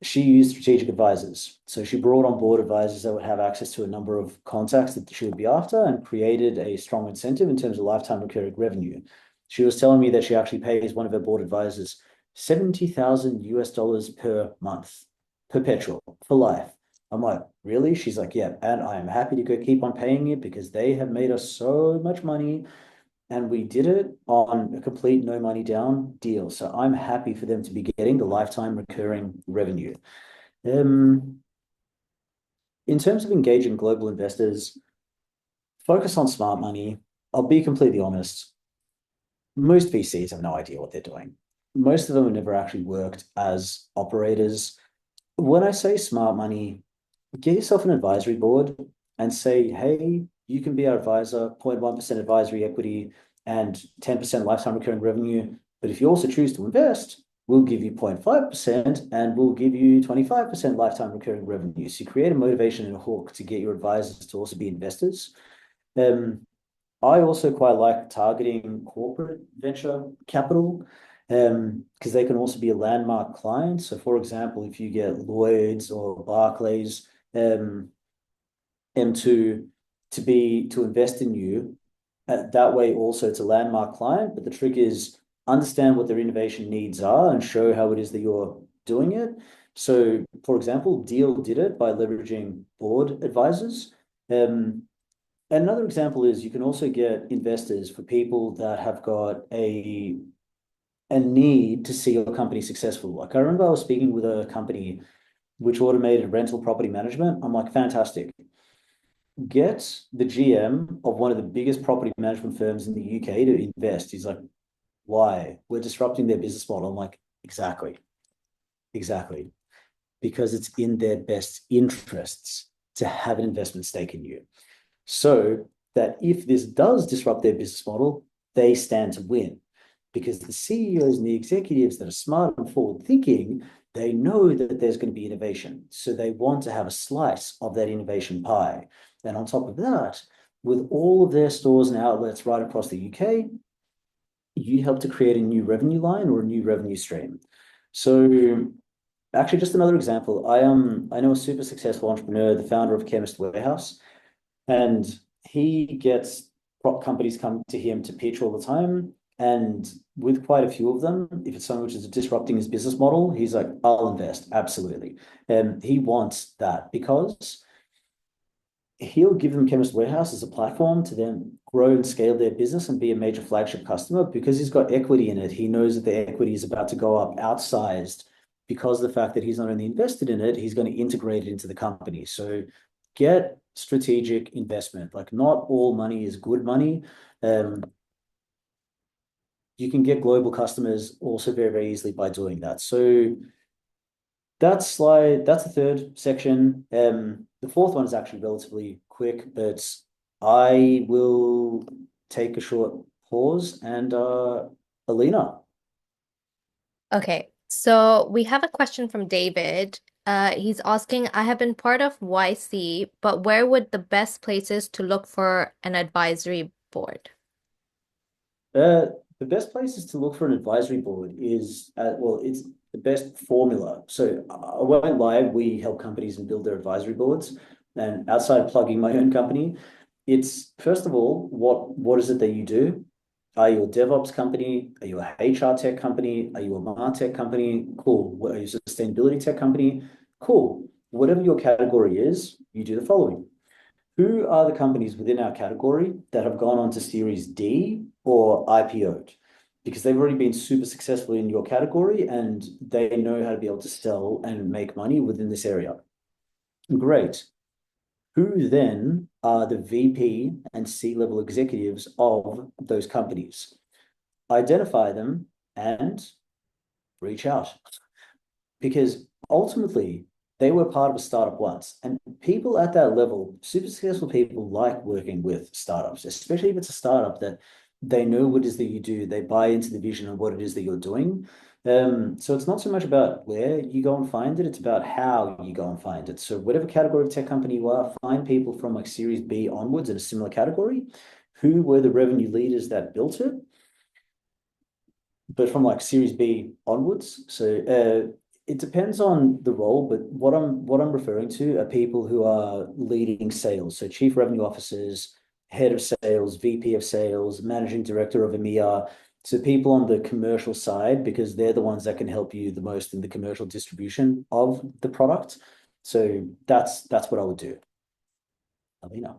She used strategic advisors. So she brought on board advisors that would have access to a number of contacts that she would be after, and created a strong incentive in terms of lifetime recurring revenue. She was telling me that she actually pays one of her board advisors 70,000 US dollars per month, perpetual, for life. I'm like, really? She's like, yeah, and I am happy to go keep on paying it because they have made us so much money, and we did it on a complete no money down deal. So I'm happy for them to be getting the lifetime recurring revenue. In terms of engaging global investors, focus on smart money. I'll be completely honest. Most VCs have no idea what they're doing. Most of them have never actually worked as operators. When I say smart money, get yourself an advisory board and say, hey, you can be our advisor, 0.1% advisory equity and 10% lifetime recurring revenue. But if you also choose to invest, we'll give you 0.5% and we'll give you 25% lifetime recurring revenue. So you create a motivation and a hook to get your advisors to also be investors. I also quite like targeting corporate venture capital, because they can also be a landmark client. So for example, if you get Lloyd's or Barclays, M2 to invest in you, that way also it's a landmark client. But the trick is understand what their innovation needs are and show how it is that you're doing it. So for example, Deal did it by leveraging board advisors. Another example is you can also get investors for people that have got a need to see your company successful. Like I remember I was speaking with a company which automated rental property management. I'm like, fantastic. get the GM of one of the biggest property management firms in the UK to invest. He's like, why? We're disrupting their business model. I'm like, exactly, exactly. Because it's in their best interests to have an investment stake in you. So that if this does disrupt their business model, they stand to win. Because the CEOs and the executives that are smart and forward thinking, they know that there's going to be innovation. So they want to have a slice of that innovation pie. And on top of that, with all of their stores and outlets right across the UK, you help to create a new revenue line or a new revenue stream. So actually, just another example. I know a super successful entrepreneur, the founder of Chemist Warehouse, and he gets prop companies come to him to pitch all the time. And with quite a few of them, if it's something which is disrupting his business model, he's like, I'll invest, absolutely. And he wants that because he'll give them Chemist Warehouse as a platform to then grow and scale their business and be a major flagship customer because he's got equity in it. He knows that the equity is about to go up outsized because of the fact that he's not only invested in it, he's going to integrate it into the company. So get strategic investment. Like not all money is good money. You can get global customers also very, very easily by doing that. So that's the third section. The fourth one is actually relatively quick, but I will take a short pause and Alina. Okay, so we have a question from David. He's asking, I have been part of YC, but where would the best places to look for an advisory board? The best places to look for an advisory board is well, it's the best formula. So I won't lie, we help companies and build their advisory boards. And outside of plugging my own company, it's first of all, what is it that you do? Are you a DevOps company? Are you a HR tech company? Are you a MarTech company? Cool. What are you a sustainability tech company? Cool. Whatever your category is, you do the following. Who are the companies within our category that have gone on to Series D or IPO'd? Because they've already been super successful in your category and they know how to be able to sell and make money within this area. Great. Who then are the VP and C-level executives of those companies? Identify them and reach out. Because ultimately, they were part of a startup once. And people at that level, super successful people like working with startups, especially if it's a startup that they know what it is that you do, they buy into the vision of what it is that you're doing. So it's not so much about where you go and find it, it's about how you go and find it. So whatever category of tech company you are, find people from like Series B onwards in a similar category. Who were the revenue leaders that built it? But from like Series B onwards. So it depends on the role, but what I'm referring to are people who are leading sales. So chief revenue officers, head of sales, VP of sales, managing director of EMEA. So people on the commercial side, because they're the ones that can help you the most in the commercial distribution of the product. So that's what I would do. Alina.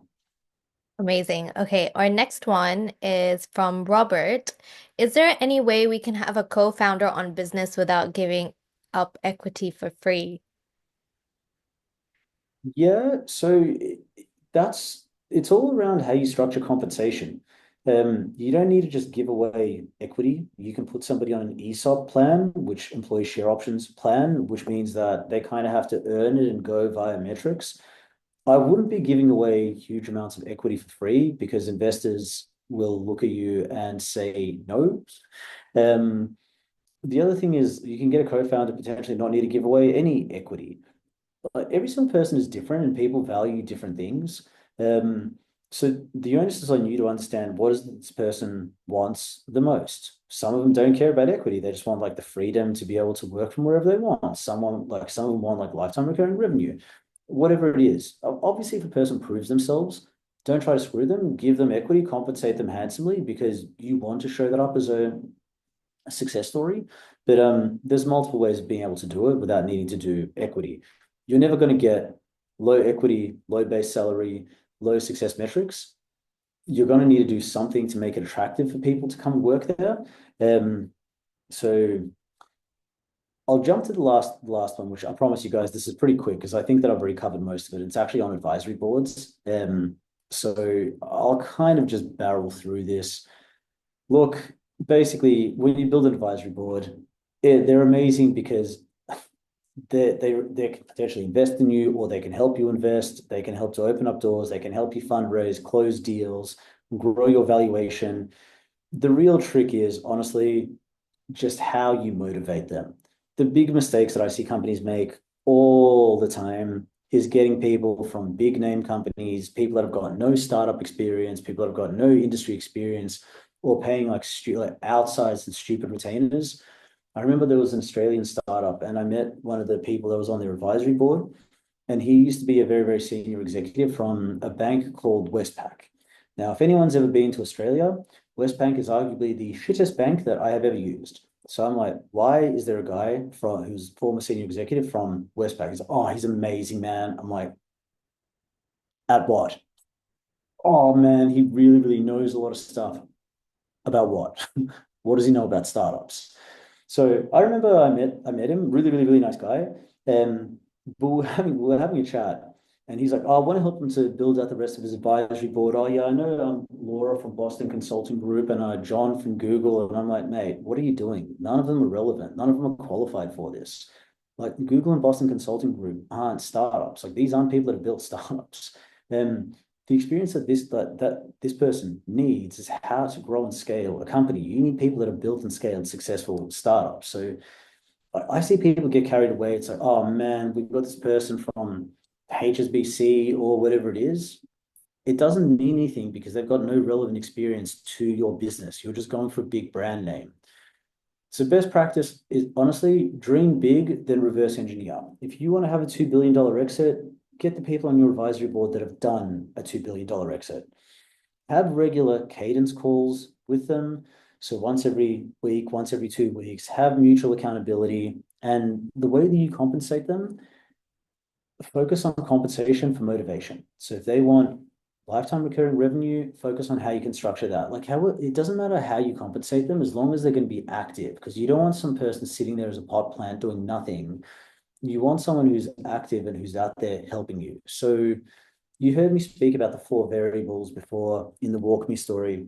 Amazing. Okay, our next one is from Robert. Is there any way we can have a co-founder on business without giving up equity for free? Yeah, so that's it's all around how you structure compensation. You don't need to just give away equity. You can put somebody on an ESOP plan, which employee share options plan, which means that they kind of have to earn it and go via metrics. I wouldn't be giving away huge amounts of equity for free because investors will look at you and say no. Um, the other thing is you can get a co-founder potentially not need to give away any equity. Like every single person is different and people value different things. Um, so the onus is on you to understand what is this person wants the most. Some of them don't care about equity. They just want like the freedom to be able to work from wherever they want. Some of them want like lifetime recurring revenue, whatever it is. Obviously, if a person proves themselves, don't try to screw them. Give them equity, compensate them handsomely because you want to show that up as a success story. But there's multiple ways of being able to do it without needing to do equity. You're never going to get low equity, low base salary, low success metrics. You're going to need to do something to make it attractive for people to come work there. So I'll jump to the last one, which I promise you guys this is pretty quick because I think that I've already covered most of it. It's actually on advisory boards. So I'll kind of just barrel through this. Look, basically, when you build an advisory board, they're amazing because they can potentially invest in you, or they can help you invest. They can help to open up doors. They can help you fundraise, close deals, grow your valuation. The real trick is honestly just how you motivate them. The big mistakes that I see companies make all the time is getting people from big name companies, people that have got no startup experience, people that have got no industry experience, or paying like outsized and stupid retainers. I remember there was an Australian startup, and I met one of the people that was on their advisory board, and he used to be a very, very senior executive from a bank called Westpac. Now, if anyone's ever been to Australia, Westpac is arguably the shittest bank that I have ever used. So I'm like, why is there a guy from who's former senior executive from Westpac? He's like, oh, he's amazing, man. I'm like, at what? Oh man, he really, really knows a lot of stuff. About what? What does he know about startups? So I remember I met him, really, really, really nice guy. But we were having a chat, and he's like, "Oh, I want to help him to build out the rest of his advisory board." Oh yeah, I know Laura from Boston Consulting Group and John from Google. And I'm like, mate, what are you doing? None of them are relevant. None of them are qualified for this. Like Google and Boston Consulting Group aren't startups. Like these aren't people that have built startups. The experience that this person needs is how to grow and scale a company. You need people that have built and scaled successful startups. So I see people get carried away. It's like, oh man, we've got this person from HSBC or whatever it is. It doesn't mean anything because they've got no relevant experience to your business. You're just going for a big brand name. So best practice is honestly dream big, then reverse engineer. If you want to have a $2 billion exit, get the people on your advisory board that have done a $2 billion exit. Have regular cadence calls with them. So once every week, once every 2 weeks, have mutual accountability. And the way that you compensate them, focus on compensation for motivation. So if they want lifetime recurring revenue, focus on how you can structure that. Like how it doesn't matter how you compensate them as long as they're going to be active, because you don't want some person sitting there as a pot plant doing nothing. You want someone who's active and who's out there helping you. So you heard me speak about the four variables before in the Walk Me story: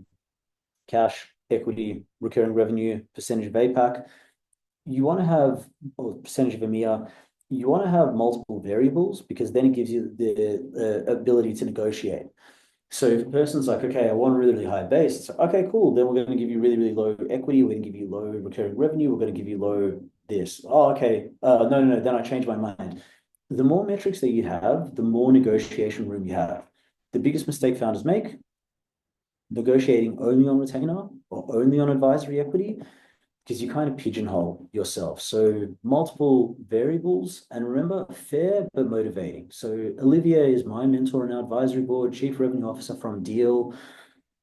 cash, equity, recurring revenue, percentage of APAC. You want to have, or percentage of EMEA, you want to have multiple variables because then it gives you the ability to negotiate. So if a person's like, okay, I want a really, really high base, it's like, okay, cool. Then we're going to give you really, really low equity. We're going to give you low recurring revenue. We're going to give you low this. Oh, okay. No, no, no. Then I changed my mind. The more metrics that you have, the more negotiation room you have. The biggest mistake founders make, negotiating only on retainer or only on advisory equity, because you kind of pigeonhole yourself. So multiple variables, and remember, fair but motivating. So Olivier is my mentor on our advisory board, chief revenue officer from Deal,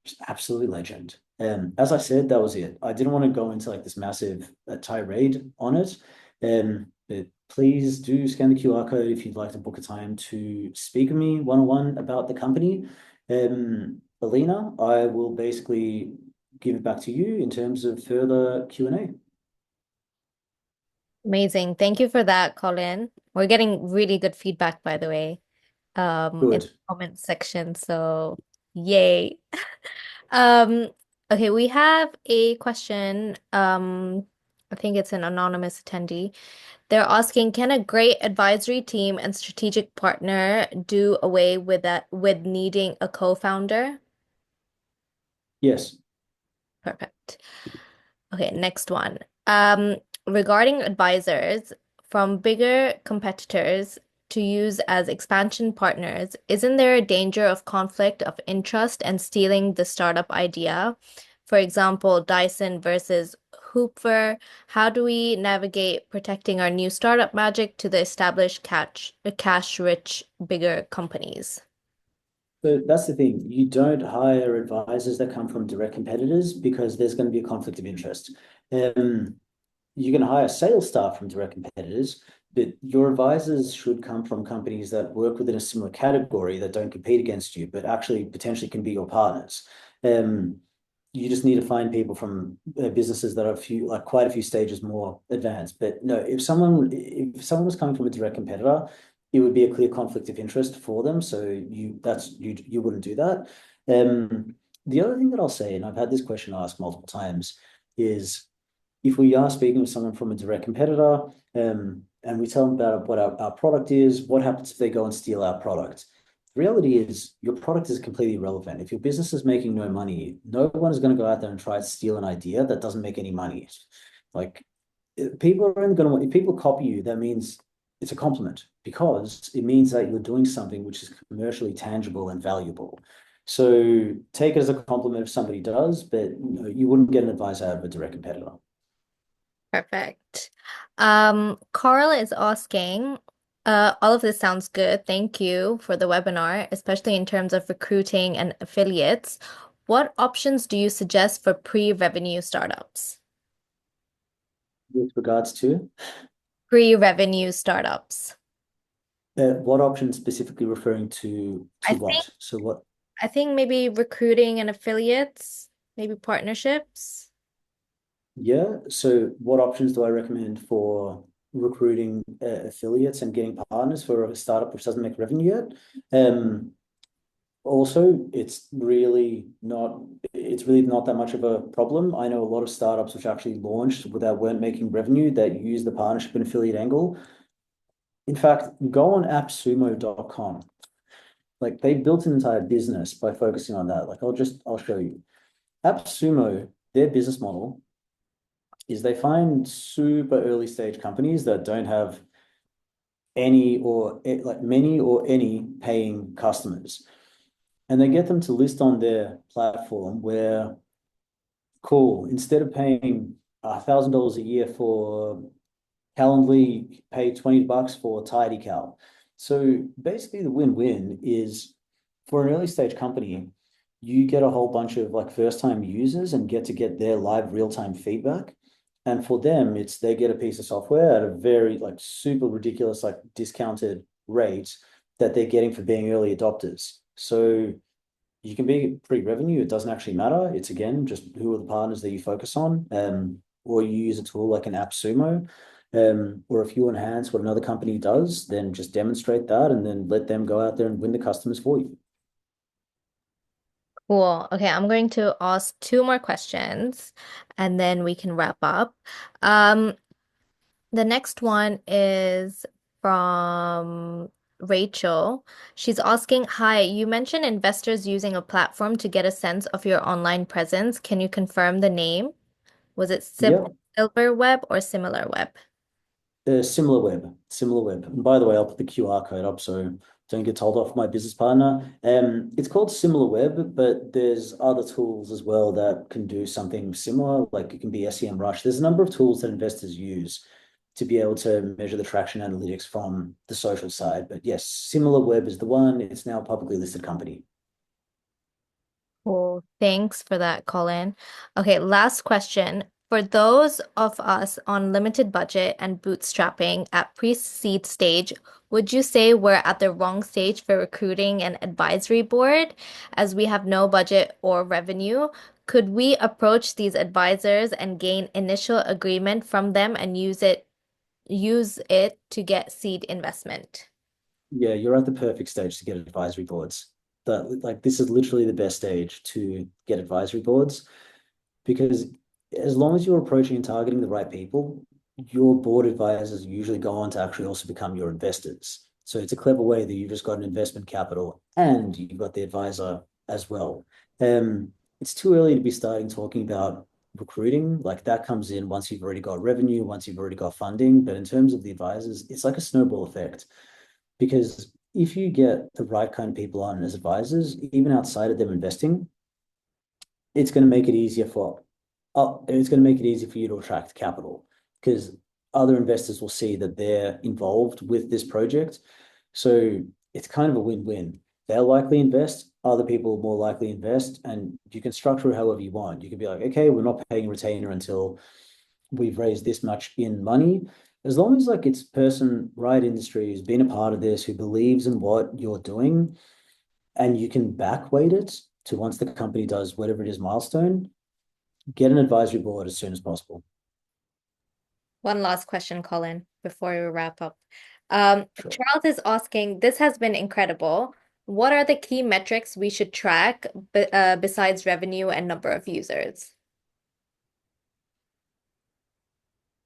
just absolutely legend. And as I said, that was it. I didn't want to go into like this massive tirade on it. But please do scan the QR code if you'd like to book a time to speak with me one-on-one about the company. Alina, I will basically give it back to you in terms of further Q&A. Amazing. Thank you for that, Colin. We're getting really good feedback, by the way, in the Good. comment section. So yay. Um, okay, we have a question. I think it's an anonymous attendee. They're asking, can a great advisory team and strategic partner do away with with needing a co-founder? Yes. Perfect. Okay, next one. Regarding advisors from bigger competitors to use as expansion partners, isn't there a danger of conflict of interest and stealing the startup idea? For example, Dyson versus Hooper. How do we navigate protecting our new startup magic to the established cash-rich bigger companies? So that's the thing. You don't hire advisors that come from direct competitors because there's going to be a conflict of interest. Um, you can hire sales staff from direct competitors, but your advisors should come from companies that work within a similar category that don't compete against you, but actually potentially can be your partners. Um, you just need to find people from businesses that are quite a few stages more advanced. But no, if someone was coming from a direct competitor, it would be a clear conflict of interest for them. So you wouldn't do that. The other thing that I'll say, and I've had this question asked multiple times, is if we are speaking with someone from a direct competitor, and we tell them about what our product is, what happens if they go and steal our product? The reality is your product is completely irrelevant. If your business is making no money, no one is going to go out there and try to steal an idea that doesn't make any money. Like people are only going to, if people copy you, that means it's a compliment because it means that you're doing something which is commercially tangible and valuable. So take it as a compliment if somebody does, but you wouldn't get an advice out of a direct competitor. Perfect. Carl is asking, all of this sounds good. Thank you for the webinar, especially in terms of recruiting and affiliates. What options do you suggest for pre-revenue startups? With regards to Pre-revenue startups. what option specifically referring I to think what? So what? I think maybe recruiting and affiliates, maybe partnerships. Yeah. So what options do I recommend for recruiting affiliates and getting partners for a startup which doesn't make revenue yet? Also, it's really not that much of a problem. I know a lot of startups which actually launched without weren't making revenue that use the partnership and affiliate angle. In fact, go on appsumo.com. Like they built an entire business by focusing on that. Like I'll show you. AppSumo, their business model is they find super early stage companies that don't have any or like many or any paying customers. And they get them to list on their platform where, cool, instead of paying $1,000 a year for Calendly, pay $20 for TidyCal. So basically the win-win is for an early stage company, you get a whole bunch of like first time users and get to get their live real-time feedback. And for them, it's they get a piece of software at a very like super ridiculous, like discounted rate that they're getting for being early adopters. So you can be pre-revenue, it doesn't actually matter. It's again just who are the partners that you focus on, or you use a tool like an AppSumo. Or if you enhance what another company does, then just demonstrate that and then let them go out there and win the customers for you. Cool. Okay, I'm going to ask two more questions and then we can wrap up. Um, the next one is from Rachel. She's asking, hi, you mentioned investors using a platform to get a sense of your online presence. Can you confirm the name? Was it Yeah, Silver Web or Similar Web? similar web. And by the way, I'll put the QR code up so don't get told off my business partner. It's called Similar Web, but there's other tools as well that can do something similar. Like it can be SEMrush. There's a number of tools that investors use to be able to measure the traction analytics from the social side. But yes, Similar Web is the one. It's now a publicly listed company. Cool. Thanks for that, Colin. Okay, last question. For those of us on limited budget and bootstrapping at pre-seed stage, would you say we're at the wrong stage for recruiting an advisory board as we have no budget or revenue? Could we approach these advisors and gain initial agreement from them and use it to get seed investment? Yeah, you're at the perfect stage to get advisory boards. This is literally the best stage to get advisory boards because as long as you're approaching and targeting the right people, your board advisors usually go on to actually also become your investors. So it's a clever way that you've just got an investment capital and you've got the advisor as well. It's too early to be starting talking about recruiting. Like that comes in once you've already got revenue, once you've already got funding. But in terms of the advisors, it's like a snowball effect because if you get the right kind of people on as advisors, even outside of them investing, it's going to make it easier for it's going to make it easier for you to attract capital because other investors will see that they're involved with this project. So it's kind of a win-win. They'll likely invest, other people will more likely invest, and you can structure it however you want. You can be like, okay, we're not paying a retainer until we've raised this much in money. As long as like it's person, right industry, who's been a part of this, who believes in what you're doing, and you can back weight it to once the company does whatever it is milestone, get an advisory board as soon as possible. One last question, Colin, before we wrap up. Sure. Charles is asking, this has been incredible. What are the key metrics we should track besides revenue and number of users?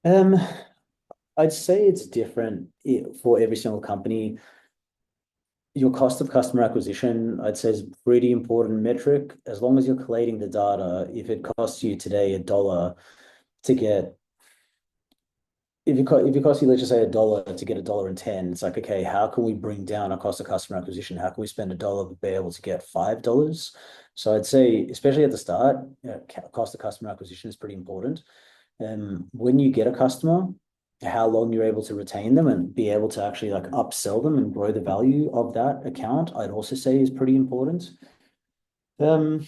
Um, I'd say it's different for every single company. Your cost of customer acquisition, I'd say, is a pretty important metric. As long as you're collating the data, if it costs you today $1 to get, if it costs you, let's just say $1 to get $1.10, it's like, okay, how can we bring down our cost of customer acquisition? How can we spend $1 but be able to get $5? So I'd say, especially at the start, cost of customer acquisition is pretty important. When you get a customer, how long you're able to retain them and be able to actually like upsell them and grow the value of that account, I'd also say is pretty important. Um,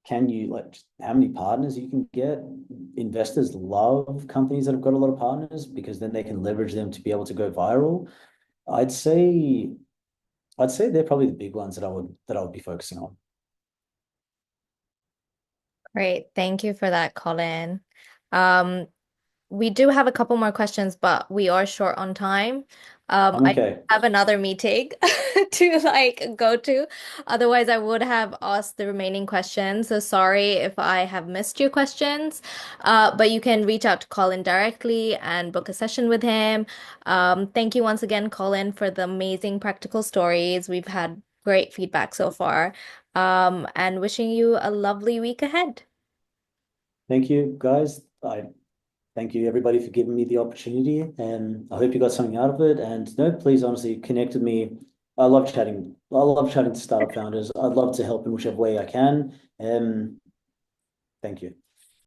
can you like how many partners you can get? Investors love companies that have got a lot of partners because then they can leverage them to be able to go viral. I'd say I'd say they're probably the big ones that I would be focusing on. Great. Thank you for that, Colin. Um, We do have a couple more questions, but we are short on time. I'm I okay. have another meeting to go to. Otherwise, I would have asked the remaining questions. So sorry if I have missed your questions. But you can reach out to Colin directly and book a session with him. Thank you once again, Colin, for the amazing practical stories. We've had great feedback so far. And wishing you a lovely week ahead. Thank you, guys. I thank you everybody for giving me the opportunity, and I hope you got something out of it. And no, please honestly connect with me. I love chatting. I love chatting to startup founders. I'd love to help in whichever way I can. Thank you.